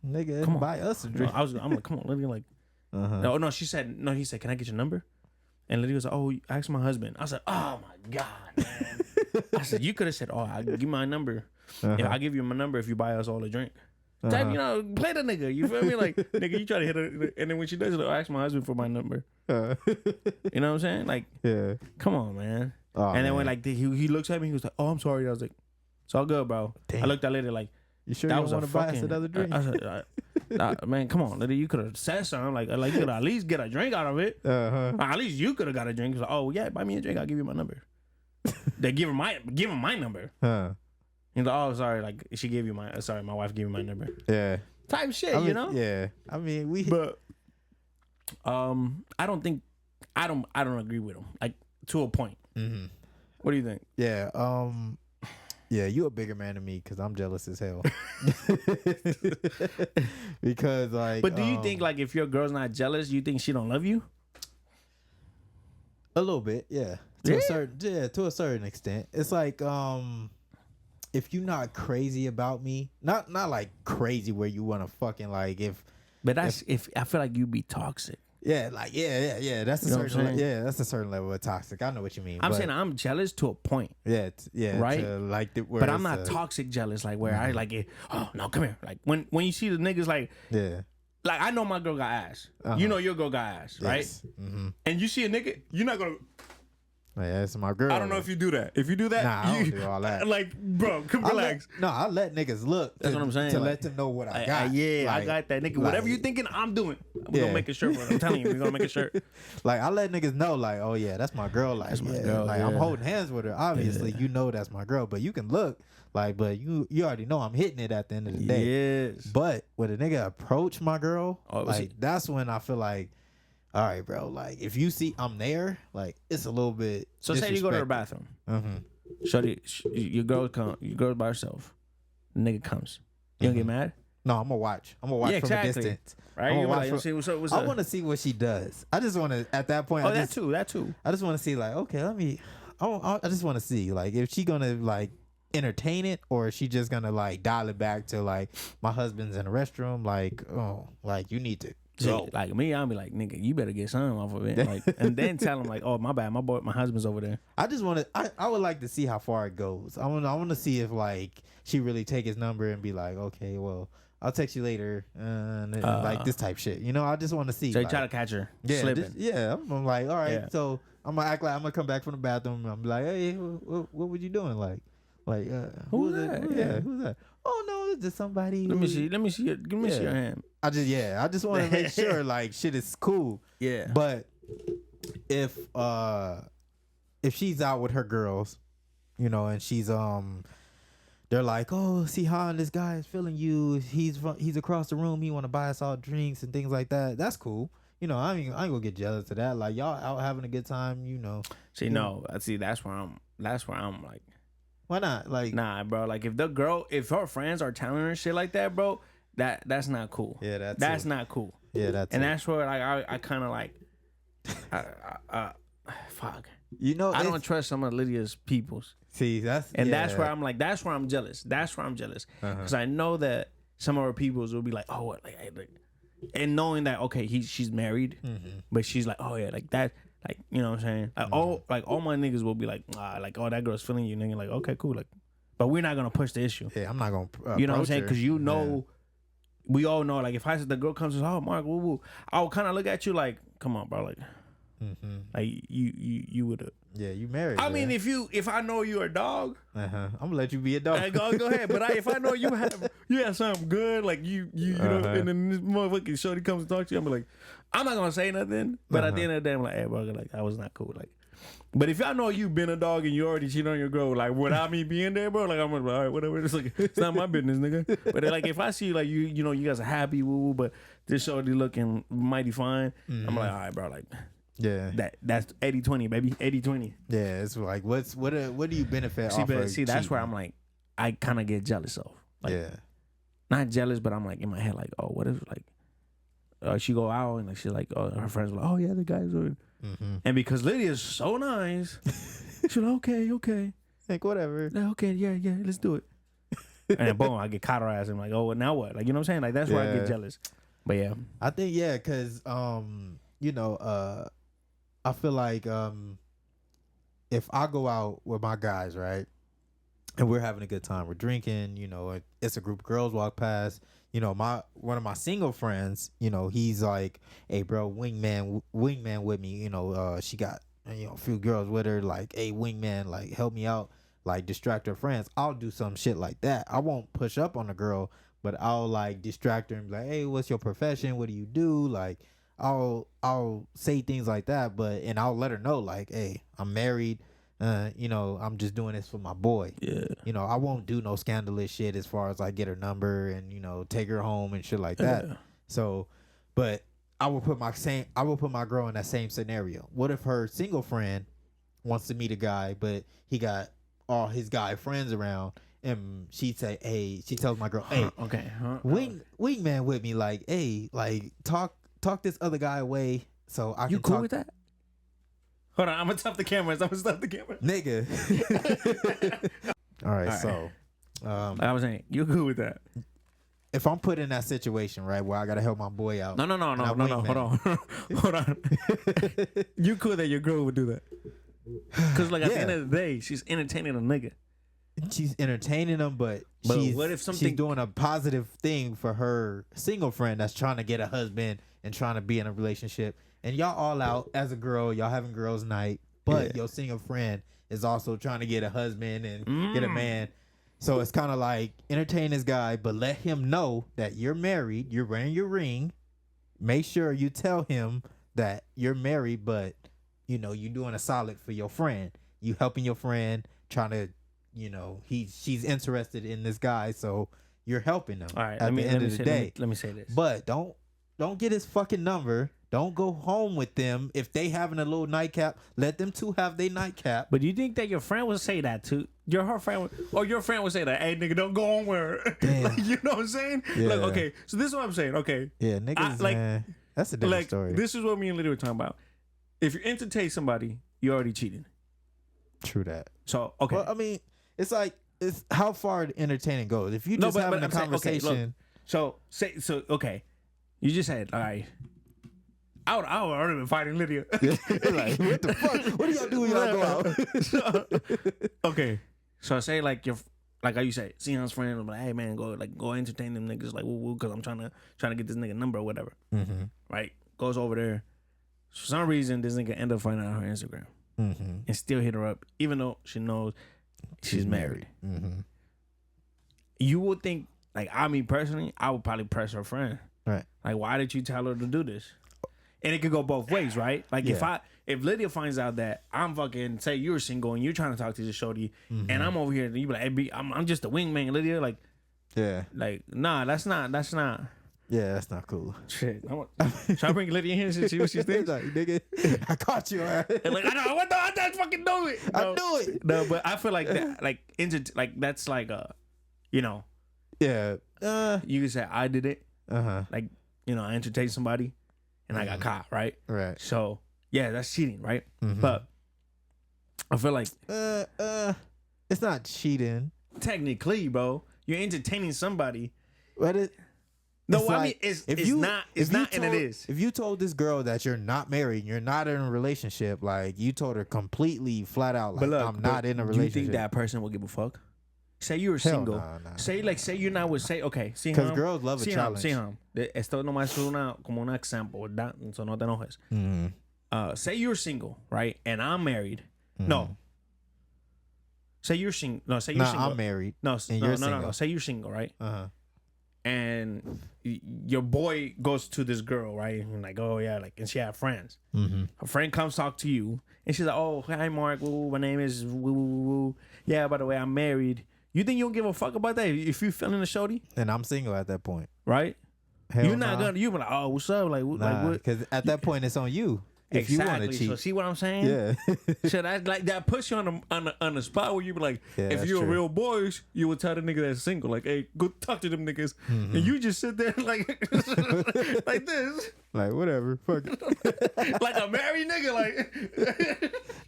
nigga, come on, buy us a drink. I'm like, come on, Lydia, like, no, he said, can I get your number? And Lydia was like, oh, ask my husband. I said, oh my god, man. I said, you could have said, oh, I'll give you my number. Yeah, I'll give you my number if you buy us all a drink. Type, play the nigga. You feel me? Like, nigga, you try to hit her, and then when she does it, I'll ask my husband for my number. You know what I'm saying? Like, yeah. Come on, man. Oh, and then when like he looks at me, he was like, "Oh, I'm sorry." I was like, "It's all good, bro." Damn. I looked at Lydia like, "You sure you don't want to buy us another drink?" I said, "Man, come on, Lydia. You could have said something like you could at least get a drink out of it. At least you could have got a drink." Like, "Oh yeah, buy me a drink. I'll give you my number." They give him my number. He's like, "Oh, sorry. Like she gave you my wife gave you my number." Yeah. Type shit, you know? Yeah. I mean, but I don't agree with him. Like to a point. What do you think? Yeah. Yeah, you a bigger man than me because I'm jealous as hell. Because like, but do you think like if your girl's not jealous, you think she don't love you? A little bit, yeah. To a certain extent. It's like if you're not crazy about me, not like crazy where you want to fucking like But if I feel like you be toxic. Yeah, like yeah. That's a certain level of toxic. I know what you mean. I'm saying I'm jealous to a point. Yeah, right. But I'm not toxic jealous, like where I like it. Oh no, come here. Like when you see the niggas like like I know my girl got ass. You know your girl got ass, right? Yes. Mm-hmm. And you see a nigga, you're not gonna. Yeah, that's my girl. I don't know if you do that. If you do that, Nah, I don't do all that. Like, bro, come relax. I let niggas look. That's what I'm saying. To like, let them know what I got. I got that, nigga. Whatever you thinking, I'm doing. We're gonna make a shirt, bro. I'm telling you, we're gonna make a shirt. Like, I let niggas know, like, oh yeah, that's my girl. Like, that's my girl. Like, I'm holding hands with her. Obviously, you know that's my girl. But you can look, like, but you already know I'm hitting it at the end of the day. Yes. But when a nigga approach my girl, like, that's when I feel like, all right, bro. Like, if you see I'm there, like, it's a little bit. So say you go to the bathroom. Shorty, your girl by herself. The nigga comes. You don't get mad? No, I'm gonna watch. I'm gonna watch from a distance. Right? I'm You watch like, see what's up? I want to see what she does. I just want to. At that point, that too. I just want to see, like, okay, let me. I just want to see, like, if she gonna like entertain it, or is she just gonna like dial it back to like, my husband's in the restroom, like, oh, like, you need to. So like me, I'll be like, nigga, you better get something off of it, like, and then tell him like, oh, my bad, my husband's over there. I just want to. I would like to see how far it goes. I want to see if like she really take his number and be like, okay, well, I'll text you later, and like this type shit. You know, I just want to see. So you like, try to catch her slipping. slipping. I'm like, all right, so I'm gonna act like I'm gonna come back from the bathroom. And I'm like, hey, what were you doing? Like, who's that? Who's that? Oh no, it's just somebody. Let me see. Give me your hand. I just want to make sure like shit is cool. Yeah. But if she's out with her girls, you know, and she's they're like, oh, see how this guy is feeling you. He's across the room. He want to buy us all drinks and things like that. That's cool. You know, I ain't gonna get jealous of that. Like, y'all out having a good time. You know. See, no, see, that's where I'm like. Why not? Like, nah, bro. Like, if her friends are telling her shit like that, bro, that's not cool. Yeah, that's not cool. Yeah, that's where like I kind of like, fuck. You know, I don't trust some of Lydia's peoples. See, that's where I'm like, that's where I'm jealous. That's where I'm jealous because I know that some of her peoples will be like, oh, what, like, and knowing that okay, she's married, but she's like, oh yeah, like that. Like, you know what I'm saying? Like, all my niggas will be like, like, oh, that girl's feeling you, nigga. Like, okay, cool. Like, but we're not going to push the issue. Yeah, I'm not going to you know what I'm saying? Because you know, we all know, like, if I said the girl comes and says, oh, Mark, woo, woo, I would kind of look at you like, come on, bro. Like, like you would have. Yeah, you married. I mean, if I know you're a dog, I'm going to let you be a dog. Go ahead. But if I know you have something good, like you know, and then this motherfucking shorty comes to talk to you, I'm like, I'm not gonna say nothing. But at the end of the day, I'm like, hey, bro, like that was not cool. Like, but if I know you've been a dog and you already cheated on your girl, like without me being there, bro, like I'm like, all right, whatever. It's like it's not my business, nigga. But like if I see like you know, you guys are happy, woo, but this shorty looking mighty fine, I'm like, all right, bro, like. Yeah, that's 80-20, baby. 80-20. Yeah, it's like what do you benefit off of see, that's where I'm like, I kind of get jealous of. Like, not jealous, but I'm like in my head, like, oh, what if like, she go out and like she's like, oh, her friends are like, oh yeah, the guys are, and because Lydia's so nice, she's like, okay, like whatever, like, okay, yeah, let's do it. And then boom, I get cauterized. I'm like, oh, well, now what? Like, you know what I'm saying? Like that's where I get jealous. But yeah, I think because you know, I feel like if I go out with my guys, right, and we're having a good time, we're drinking, you know, it's a group of girls walk past, you know, one of my single friends, you know, he's like, hey, bro, wingman with me, you know, she got, you know, a few girls with her, like, hey, wingman, like, help me out, like, distract her friends. I'll do some shit like that. I won't push up on a girl, but I'll, like, distract her and be like, hey, what's your profession? What do you do? Like, I'll say things like that, and I'll let her know, like, hey, I'm married, you know, I'm just doing this for my boy. Yeah. You know, I won't do no scandalous shit as far as like get her number and, you know, take her home and shit like that. So, but I will put my girl in that same scenario. What if her single friend wants to meet a guy, but he got all his guy friends around, and she tells my girl, hey, wingman with me, like, hey, like talk this other guy away so I can. You cool with that? Hold on, I'm gonna stop the cameras. Nigga. All right, so I was saying, you cool with that? If I'm put in that situation, right, where I gotta help my boy out. No. Hold on. You cool that your girl would do that? Because like at the end of the day, she's entertaining a nigga. she's entertaining them, but what if she's doing a positive thing for her single friend that's trying to get a husband and trying to be in a relationship, and y'all all out as a girl, y'all having girls' night, but your single friend is also trying to get a husband and get a man. So it's kind of like entertain this guy, but let him know that you're married, you're wearing your ring. Make sure you tell him that you're married, but you know you're doing a solid for your friend. You helping your friend, trying to, you know, she's interested in this guy, so you're helping him. All right, at the end of the day. Let me say this. But don't get his fucking number. Don't go home with them. If they having a little nightcap, let them two have their nightcap. But do you think that your friend would say that too? Your friend would say that, hey nigga, don't go home with her. Like, you know what I'm saying? Yeah. Like, okay, so this is what I'm saying. Okay. Yeah, niggas, man. That's a different story. This is what me and Lydia were talking about. If you entertain somebody, you're already cheating. True that. So, okay. Well, I mean, it's like, it's how far the entertaining goes. If you just having a conversation. Okay. You just said, all right. I would already been fighting Lydia. Like, what the fuck? What do y'all do when y'all go out? Okay. So say like like how you say, Sion's friend was like, hey man, go entertain them niggas like woo woo, cause I'm trying to get this nigga number or whatever. Mm-hmm. Right? Goes over there. For some reason, this nigga end up finding out her Instagram and still hit her up, even though she knows she's married. Mm-hmm. You would think, like, I mean personally, I would probably press her friend. Right. Like, why did you tell her to do this? And it could go both ways, right? Like if Lydia finds out that I'm fucking, say you're single and you're trying to talk to this shorty, and I'm over here and you be like, hey, I'm just a wingman, Lydia. Like, nah, that's not. Yeah, that's not cool. Shit, should I bring Lydia in here and see what she thinks? Like, nigga, I caught you. Right? And like, I know, what the, I fucking do it. No, I knew it. No, but I feel like that, like that's like you know, yeah. You can say I did it. Like, you know, I entertained somebody. And I got caught, right? Right. So, yeah, that's cheating, right? But I feel like it's not cheating. Technically, bro, you're entertaining somebody. But it is. If you told this girl that you're not married, you're not in a relationship, like you told her completely flat out, like I'm not in a relationship. Do you think that person will give a fuck? Say you were single. Nah. Say you're not with, okay. Because girls love a challenge. Esto nomás es como un example, ¿verdad? So no te enojes. Say you're single, right? And I'm married. No. Say you're single. No, say you're single. I'm married. No. Say you're single, right? And your boy goes to this girl, right? And like, oh yeah, like, and she had friends. Her friend comes talk to you, and she's like, oh, hi Mark, woo, my name is woo. Yeah, by the way, I'm married. You think you don't give a fuck about that if you feeling the shorty? And I'm single at that point, right? Hell you're not gonna. You be like, oh, what's up? Like what? Because at that point, it's on you. If exactly. you want to cheat. So see what I'm saying? Yeah. So that puts you on the spot where you be like, if you're a real boy, you would tell the nigga that's single, like, hey, go talk to them niggas, and you just sit there like like this, like whatever, fuck it. Like a married nigga,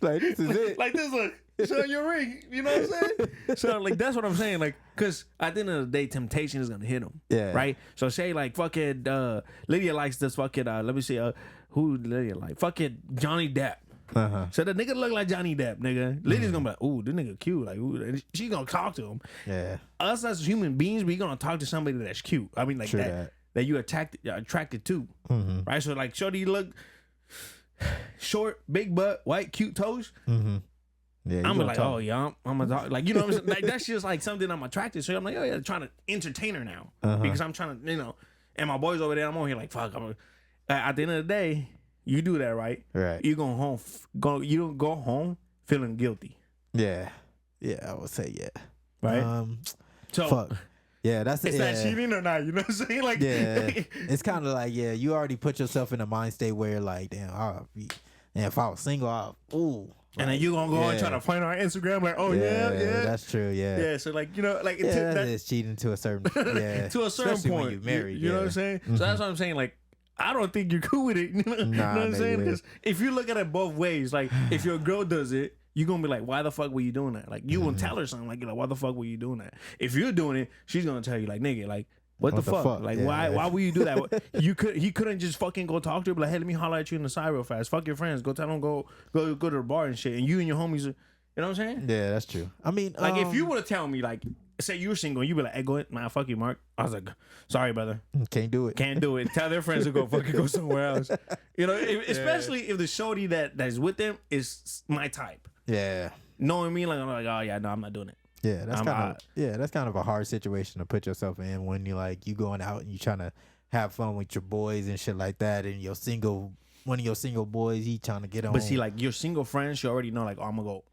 like this is it, like this, like show your ring, you know what I'm saying? So like that's what I'm saying, like, cause at the end of the day, temptation is gonna hit him, right? So say like fucking Lydia likes this fucking let me see who Lydia like, fucking Johnny Depp. So the nigga look like Johnny Depp, nigga. Lydia's gonna be like, ooh, this nigga cute, like, ooh, and she's gonna talk to him. Yeah. Us as human beings, we gonna talk to somebody that's cute. I mean, like that you attracted to, right? So like, shorty look short, big butt, white, cute toes. Yeah, I'm like, talk. Oh yeah, I'm a dog. Like, you know what I'm saying? Like, that's just like something I'm attracted to. So I'm like, oh yeah, trying to entertain her now because I'm trying to, you know. And my boys over there, I'm over here like, fuck. At the end of the day, you do that, right? Right. You you don't go home feeling guilty. Yeah, I would say yeah. Right. So fuck. Yeah, that's it's not cheating or not. You know what I'm saying? Like, yeah, it's kind of like, yeah, you already put yourself in a mind state where like, damn, if I was single, ooh. And then you gonna go and try to find her on Instagram, like, oh yeah, that's true, yeah. So like, you know, like that is cheating to a certain, to a certain especially point. When you're married, you know what I'm saying? So that's what I'm saying. Like, I don't think you're cool with it. You know what I'm saying? Because if you look at it both ways, like if your girl does it, you're gonna be like, why the fuck were you doing that? Like, you won't tell her something like, why the fuck were you doing that? If you're doing it, she's gonna tell you like, nigga, like, what the fuck? Like, why will you do that? He couldn't just fucking go talk to her, be like, hey, let me holler at you in the side real fast. Fuck your friends. Go tell them go to the bar and shit. And you and your homies, You know what I'm saying? Yeah, that's true. I mean, Like if you would have told me, like, say you were single, and you be like, hey, go ahead, man, fuck you, Mark. I was like, sorry, brother. can't do it. Can't do it. Tell their friends to go fucking go somewhere else. You know, especially if the shorty that's with them is my type. Yeah. Knowing me, like, I'm like, oh yeah, no, I'm not doing it. Yeah, that's kind of a hard situation to put yourself in when you going out and you trying to have fun with your boys and shit like that, and one of your single boys, he trying to get on. But see, like your single friends, you already know, like, oh, I'm gonna go.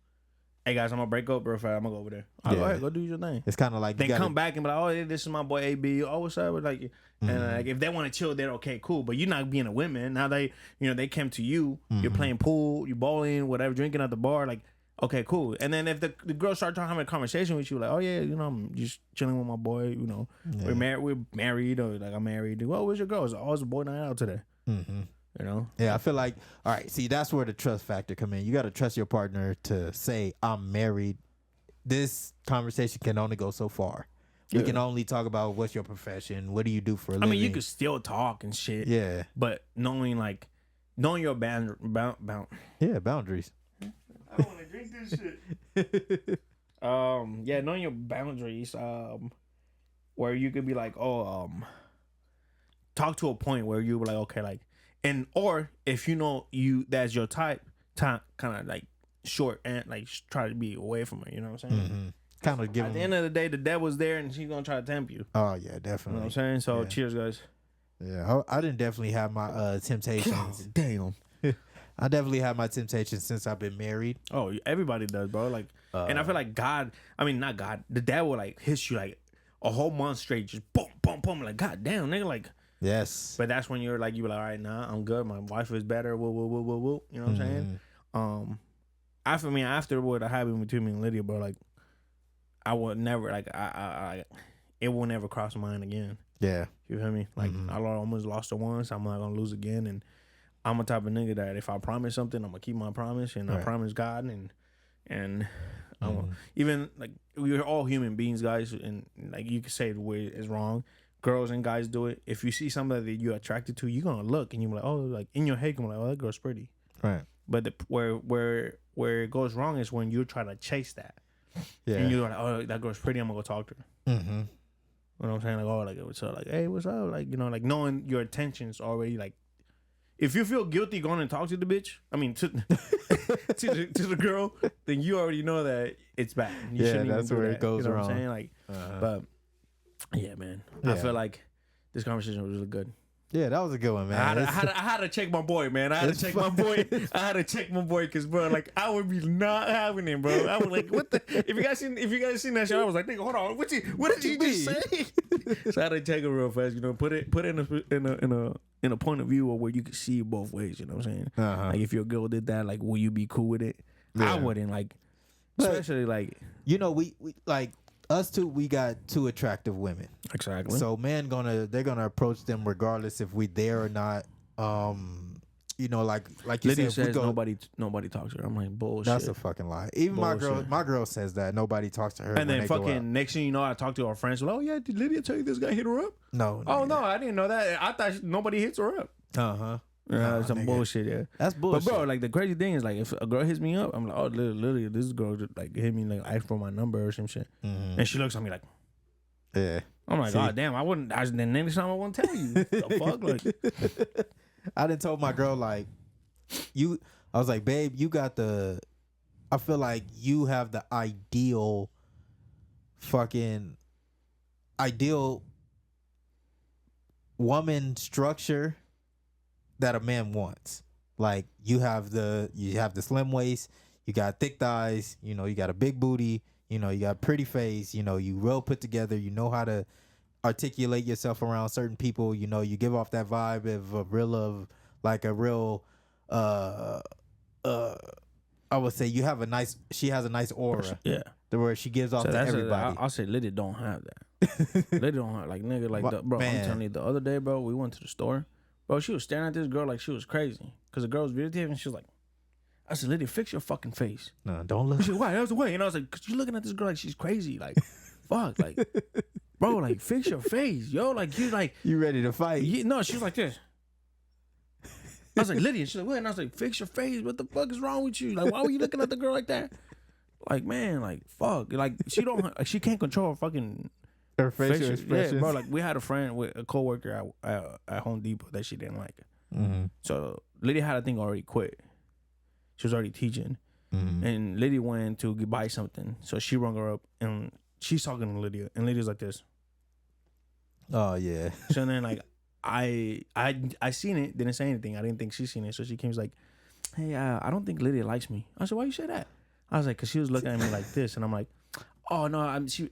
Hey guys, I'm gonna break up, bro. I'm gonna go over there. I'll go ahead, go do your thing. It's kind of like they come back and be like, oh, hey, this is my boy AB. Oh, what's up? Like, and like if they want to chill, they're okay, cool. But you're not being a woman. Now they came to you. You're playing pool, you're bowling, whatever, drinking at the bar. Like, okay, cool. And then if the girl start having a conversation with you, like, oh yeah, I'm just chilling with my boy. We're married, or like I'm married. Well, where's your girl? It's always a boy night out today. You know? Yeah, I feel like, all right, see, that's where the trust factor come in. You got to trust your partner to say, I'm married. This conversation can only go so far. We can only talk about what's your profession, what do you do for a living. I mean, you could still talk and shit. Yeah. But knowing your boundaries. I don't want to drink this shit. Knowing your boundaries, where you could be like, talk to a point where you were like, okay, like, and or if that's your type, kind of like short and like try to be away from her. You know what I'm saying? Kind of give. At the end of the day, the devil's there, and she's gonna try to tempt you. Oh yeah, definitely. You know what I'm saying? So cheers, guys. Yeah, I didn't definitely have my temptations. Damn. I definitely have my temptations since I've been married. Oh, everybody does, bro. Like, and I feel like not God, the devil like hits you like a whole month straight, just boom, boom, boom. Like, God damn, nigga, like. Yes. But that's when you're like, all right, nah, I'm good. My wife is better. Woo, woo, woo, woo, woo. You know what I'm saying? After what happened between me and Lydia, bro, like, I would never, like, it will never cross my mind again. Yeah. You feel me? Like, I almost lost her once. I'm not going to lose again. And I'm a type of nigga that if I promise something, I'm going to keep my promise. And I promise God. And even, like, we're all human beings, guys. And, like, you could say the way is wrong. Girls and guys do it. If you see somebody that you're attracted to, you're gonna look and you're like, oh, like in your head, you're like, oh, that girl's pretty. Right. But where it goes wrong is when you're trying to chase that. Yeah. And you're like, oh, that girl's pretty. I'm gonna go talk to her. You know what I'm saying? Like, oh, like what's up? Like, hey, what's up? Like, like knowing your intentions already. Like, if you feel guilty going and talk to the bitch, I mean to to the girl, then you already know that it's bad. You shouldn't even do where that. it goes wrong. What I'm saying? Like, but. Yeah, man. Yeah. I feel like this conversation was really good. Yeah, that was a good one, man. I had to check my boy, man. I had to check my boy. I had to check my boy because, bro, like I would be not having him, bro. I was like, what the? If you guys seen that shit, I was like, nigga, hold on, what did you just say? So I had to check it real fast, put it in a point of view of where you can see it both ways. You know what I'm saying? Like if your girl did that, like, will you be cool with it? Yeah. I wouldn't, like, especially like we like. Us two, we got two attractive women. Exactly. So they're gonna approach them regardless if we there or not. Like you Lydia said, says nobody talks to her. I'm like, bullshit. That's a fucking lie. Even my girl says that nobody talks to her. And then fucking next thing you know, I talk to our friends. Like, oh yeah, did Lydia tell you this guy hit her up? No. Oh no, I didn't know that. I thought nobody hits her up. Some bullshit, yeah. That's bullshit. But bro, like the crazy thing is, like, if a girl hits me up, I'm like, oh, literally, this girl just like hit me, like, asked for my number or some shit, and she looks at me like, yeah. I'm like, God damn, I wouldn't. The next time I won't tell you. The fuck, like, I done told my girl like, I was like, babe, you got I feel like you have the ideal woman structure that a man wants. Like you have the slim waist, you got thick thighs, you got a big booty, you got a pretty face, you well put together, you know how to articulate yourself around certain people, you give off that vibe of a real I would say she has a nice aura. Yeah. The word she gives off to everybody. I'll say Lydia don't have that. Lydia don't have, like, nigga, like, bro, man. I'm telling you, the other day, bro, we went to the store. Bro, she was staring at this girl like she was crazy. Because the girl was videotaping and she was like, I said, Lydia, fix your fucking face. No, don't look. She said, why? That was the way. And I was like, because you're looking at this girl like she's crazy. Like, fuck. Like, bro, like, fix your face. Yo, like, you like. You ready to fight? No, she was like this. I was like, Lydia. She's like, what? And I was like, fix your face. What the fuck is wrong with you? Like, why were you looking at the girl like that? like, man, like, fuck, like, she can't control her fucking Her facial expressions. Yeah, bro. Like, we had a friend with a coworker at Home Depot that she didn't like. Mm-hmm. So Lydia had a thing already quit. She was already teaching, and Lydia went to buy something. So she rung her up, and she's talking to Lydia, and Lydia's like this. Oh yeah. So then, like, I seen it, didn't say anything. I didn't think she seen it. So she came, like, hey, I don't think Lydia likes me. I said, why you say that? I was like, cause she was looking at me like this, and I'm like, oh no, she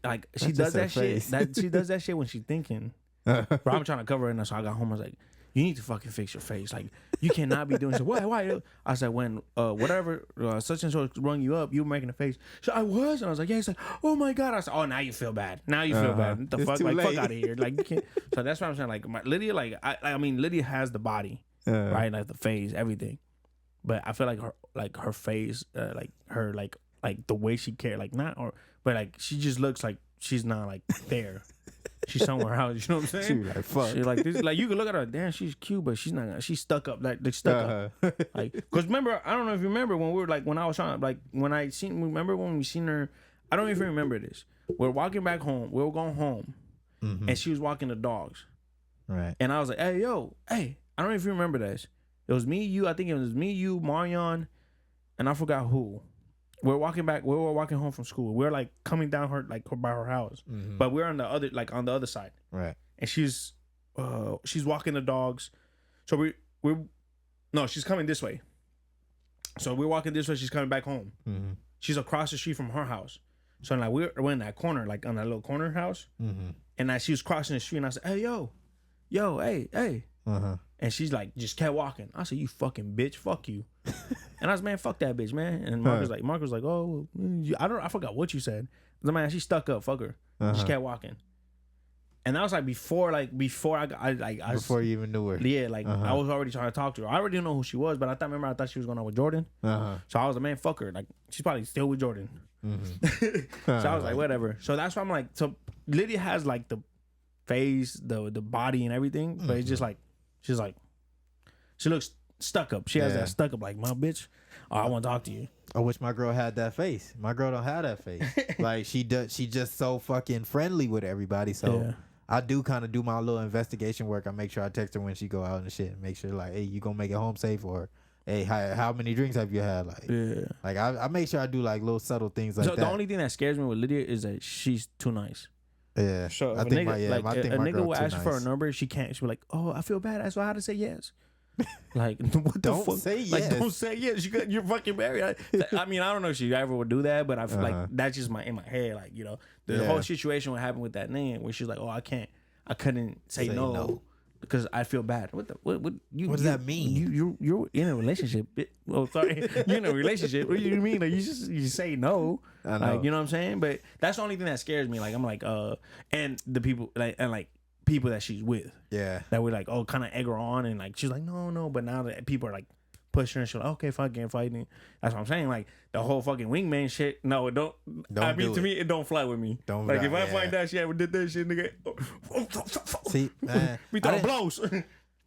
does that shit. She does that shit when she's thinking. Bro, I'm trying to cover it, and so I got home. I was like, you need to fucking fix your face. Like, you cannot be doing so. Why? I said, when whatever such and such rung you up, you were making a face. So I was, and I was like, yeah. He's like, oh my god. I said, oh, now you feel bad. Now you feel bad. What the fuck? Like, fuck out of here. Like, you can't. So that's what I'm saying. Like, Lydia, like, I mean, Lydia has the body, right? Like the face, everything. But I feel like her face, like her, like the way she cared, like not, but like she just looks like she's not like there. She's somewhere else. You know what I'm saying? She like fuck. She like this. Like you can look at her. Damn, she's cute, but she's not. She's stuck up. Like they stuck up. Like, cause remember, I don't know if you remember when we were like when I was trying like when I seen. Remember when we seen her? I don't even remember this. We're walking back home. We were going home, and she was walking the dogs. Right. And I was like, hey yo, hey. I don't know if you remember this. It was me, you. I think it was me, you, Marion, and I forgot who. We were walking home from school. We were like coming down her like by her house, but we're on the other side. Right. And she's walking the dogs. So she's coming this way. So we're walking this way. She's coming back home. Mm-hmm. She's across the street from her house. So like we're in that corner, like on that little corner house. Mm-hmm. And she was crossing the street, and I said, "Hey, yo, hey." Uh-huh. And she's like, just kept walking. I said, you fucking bitch, fuck you. And I was, man, fuck that bitch, man. And Mark was like, oh, I forgot what you said. I was like, man, she stuck up, fuck her. She kept walking. And that was like before before you even knew her. Yeah, like I was already trying to talk to her. I already didn't know who she was, but I thought she was going out with Jordan. So I was like, man, fuck her. Like she's probably still with Jordan. So I was like, whatever. So that's why I'm like, so Lydia has like the face, the body and everything, but it's just like she looks stuck up. She has that stuck up like, my bitch, I want to talk to you. I wish my girl had that face. My girl don't have that face. Like she just so fucking friendly with everybody. So I do kind of do my little investigation work. I make sure I text her when she go out and shit, and make sure like, hey, you gonna make it home safe, or hey, how many drinks have you had? Like, I make sure I do like little subtle things like that. The only thing that scares me with Lydia is that she's too nice. Yeah, so a nigga will ask for a number, she can't. She'll be like, "Oh, I feel bad. That's why I had to say yes." Like, what the fuck? Say yes. Like, don't say yes. You're fucking married. I mean, I don't know if she ever would do that, but I feel like that's just in my head. Like, you know, the whole situation what happened with that name where she's like, "Oh, I couldn't say no. Because I feel bad." What does that mean? You're in a relationship. Oh, sorry. You're in a relationship. What do you mean? Like you say no. I know. Like, you know what I'm saying? But that's the only thing that scares me. Like I'm like and the people like people that she's with. Yeah. That we like kind of egg her on, and like she's like no. But now that people are like pushing her, she's like, okay, fuck, can't fight me. That's what I'm saying. Like the whole fucking wingman shit. No, it don't. I mean, to me, it don't fly with me. Don't like if I find out she ever did that shit, nigga. See, man, we throw blows.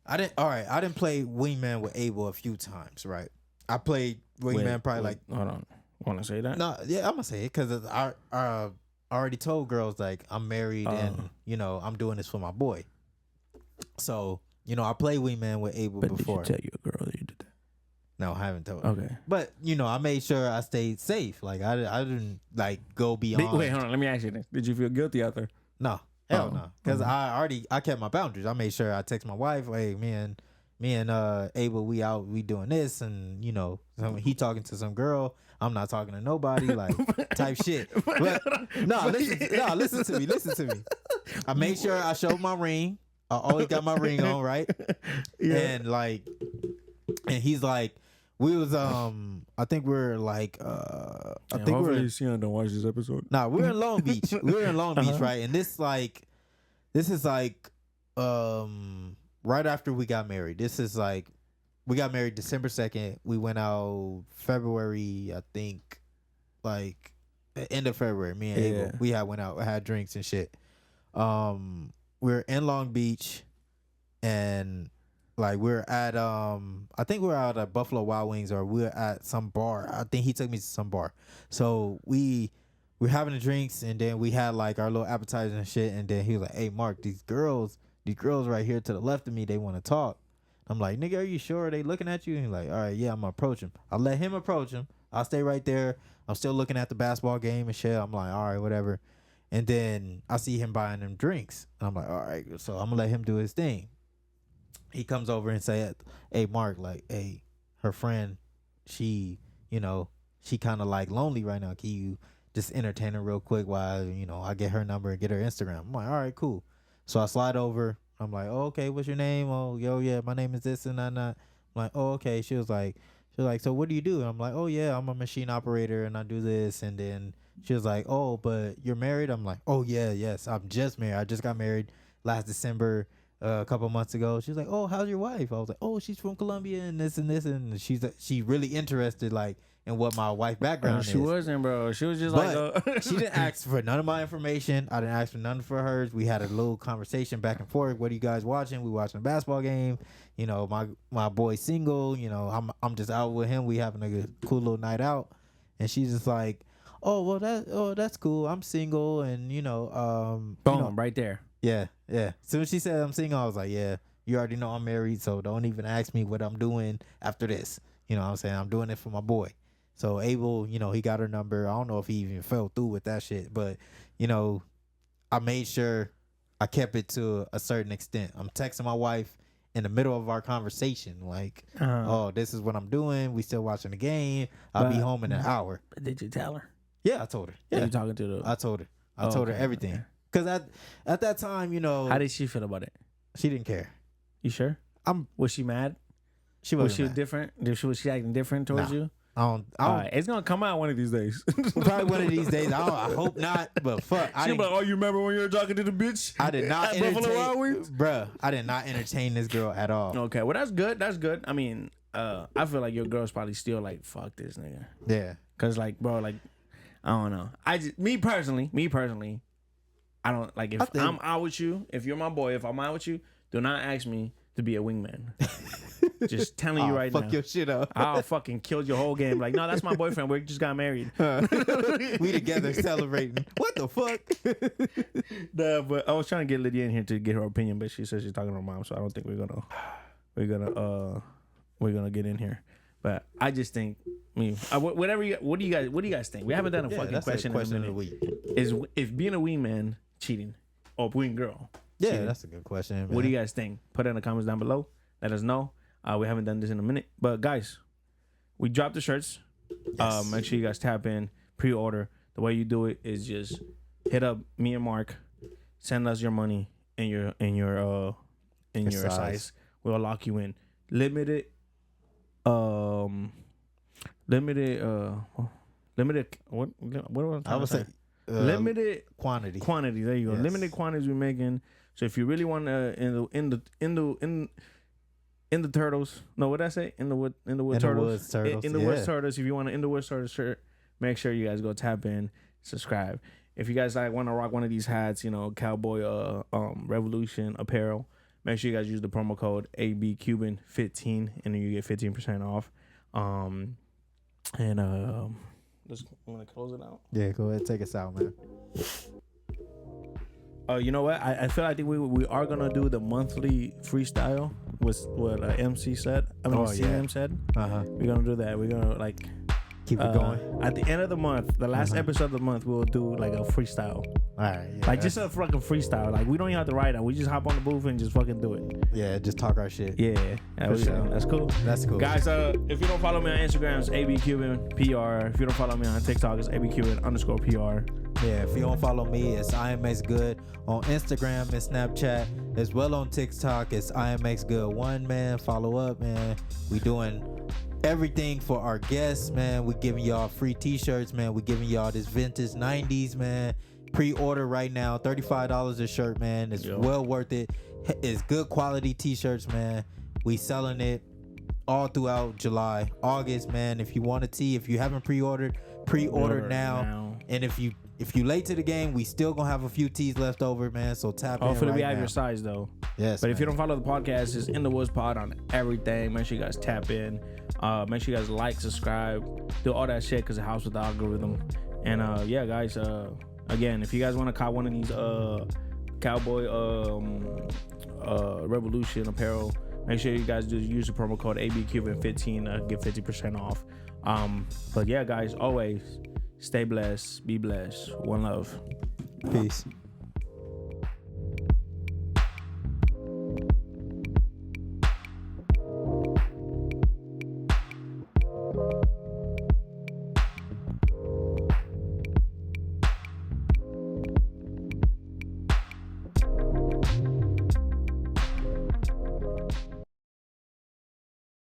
I didn't play wingman with Abel a few times. Right. I played wingman probably like. Hold on. Want to say that? No, yeah, I'm gonna say it because I already told girls like I'm married and you know I'm doing this for my boy. So you know I played wingman with Abel before. Did you tell your girl that you did that? No, I haven't told her. Okay. But, you know, I made sure I stayed safe. Like, I didn't, like, go beyond. Wait, hold on. Let me ask you this. Did you feel guilty out there? No. Hell no. Because I kept my boundaries. I made sure I text my wife, hey, me and Abel, we out, we doing this. And, you know, he talking to some girl. I'm not talking to nobody, like, type shit. But, listen to me. I made sure I showed my ring. I always got my ring on, right? Yeah. And he's like, we was I think we're like I think hopefully Sian don't watch this episode. Nah, we're in Long Beach. We're in Long Beach, right? And this is like right after we got married. This is like we got married December 2nd. We went out February, I think, like end of February. Me and Abel, we went out, had drinks and shit. We're in Long Beach, and Like we're at I think we're out at Buffalo Wild Wings, or we're at some bar. I think he took me to some bar. So we're having the drinks, and then we had like our little appetizers and shit, and then he was like, "Hey Mark, these girls right here to the left of me, they want to talk." I'm like, "Nigga, are you sure they looking at you?" And he's like, "All right, yeah, I'm gonna approach him." I let him approach him. I'll stay right there. I'm still looking at the basketball game and shit. I'm like, all right, whatever. And then I see him buying them drinks. And I'm like, all right, so I'm gonna let him do his thing. He comes over and said, "Hey Mark, like, hey, her friend, she kind of like lonely right now. Can you just entertain her real quick while, I get her number and get her Instagram?" I'm like, all right, cool. So I slide over. I'm like, "Oh, okay, what's your name?" "Oh, yeah, my name is this and that." I'm like, "Oh, okay." She was like, "So what do you do?" And I'm like, "Oh yeah, I'm a machine operator and I do this." And then she was like, "Oh, but you're married?" I'm like, "Oh yeah, yes, I'm just married. I just got married last December, a couple months ago." She's like, "Oh, how's your wife?" I was like, "Oh, she's from Colombia and this and this." And she really interested like in what my wife background is. She wasn't, bro. She was just she didn't ask for none of my information. I didn't ask for none for hers. We had a little conversation back and forth. "What are you guys watching?" "We watching a basketball game. My boy's single. I'm just out with him. We having a cool little night out." And she's just like, "Oh, well, that's cool. I'm single." And boom, right there. Yeah. As soon as she said I'm single, I was like, "Yeah, you already know I'm married, so don't even ask me what I'm doing after this." You know what I'm saying? I'm doing it for my boy. So Abel, he got her number. I don't know if he even fell through with that shit, but I made sure I kept it to a certain extent. I'm texting my wife in the middle of our conversation, like, "Oh, this is what I'm doing. We still watching the game. I'll be home in an hour." Did you tell her? Yeah, I told her. Yeah, you talking to the? I told her. I told her everything. Cause at that time, how did she feel about it? She didn't care. You sure? Was she mad? She wasn't. Was she mad. Different? Was she acting different towards you? I don't. It's gonna come out one of these days. Probably one of these days. I hope not. But fuck, she like, "Oh, you remember when you were talking to the bitch?" I did not entertain, bruh. I did not entertain this girl at all. Okay, well that's good. That's good. I mean, I feel like your girl's probably still like, "Fuck this nigga." Yeah. Cause like, bro, like, I don't know. Me personally, I don't like if I'm out with you. If you're my boy, if I'm out with you, do not ask me to be a wingman. Just telling you right now. Fuck your shit up. I'll fucking kill your whole game. Like, no, that's my boyfriend. We just got married. We together celebrating. What the fuck? Nah, but I was trying to get Lydia in here to get her opinion, but she says she's talking to her mom, so I don't think we're gonna get in here. But I just think, what do you guys think? We haven't done a fucking question of the week. Is if being a wingman cheating or wing girl? Yeah, cheating? That's a good question, man. What do you guys think? Put it in the comments down below. Let us know. We haven't done this in a minute, but guys, we dropped the shirts. Yes. Make sure you guys tap in, pre-order. The way you do it is just hit up me and Mark, send us your money and your size. We'll lock you in. Limited. What was I was saying? Limited quantity. There you go. Yes. Limited quantities we're making. So if you really want in the turtles, no, what did I say? In the wood turtles. In the wood turtles. If you want an in the wood turtles shirt, make sure you guys go tap in, subscribe. If you guys want to rock one of these hats, cowboy revolution apparel, make sure you guys use the promo code ABCuban15 and then you get 15% off. Let's want to close it out. Yeah, go ahead, take us out, man. You know what? I feel like we are gonna do the monthly freestyle with what MC said. CM said. We're gonna do that. We're gonna keep it going. At the end of the month, the last episode of the month, we'll do like a freestyle. All right. Yeah, just a fucking freestyle. Like we don't even have to write it. We just hop on the booth and just fucking do it. Yeah, just talk our shit. Yeah. Sure. That's cool. That's cool. Guys, if you don't follow me on Instagram, it's ABCubanPR. If you don't follow me on TikTok, it's ABCuban_PR. Yeah, if you don't follow me, it's IMXGood on Instagram and Snapchat, as well on TikTok. It's IMXGood1, man. Follow up, man. We doing everything for our guests, man. We giving y'all free t-shirts, man. We giving y'all this vintage 90s, man. Pre-order right now, $35 a shirt, man. It's well worth it. It's good quality t-shirts, man. We selling it all throughout July, August, man. If you want a tee, if you haven't pre-ordered, pre-order now. And if you if you late to the game, we still gonna have a few tees left over, man. So tap in Hopefully right we have now. your size though. Yes. But if you don't follow the podcast, it's In the Woods Pod on everything. Make sure you guys tap in. Make sure you guys like, subscribe, do all that shit because it helps with the algorithm. And yeah, guys. Again, if you guys want to cop one of these Cowboy Revolution apparel, make sure you guys use the promo code AB.158 get 50% off. But yeah, guys, always stay blessed, be blessed, one love. Peace.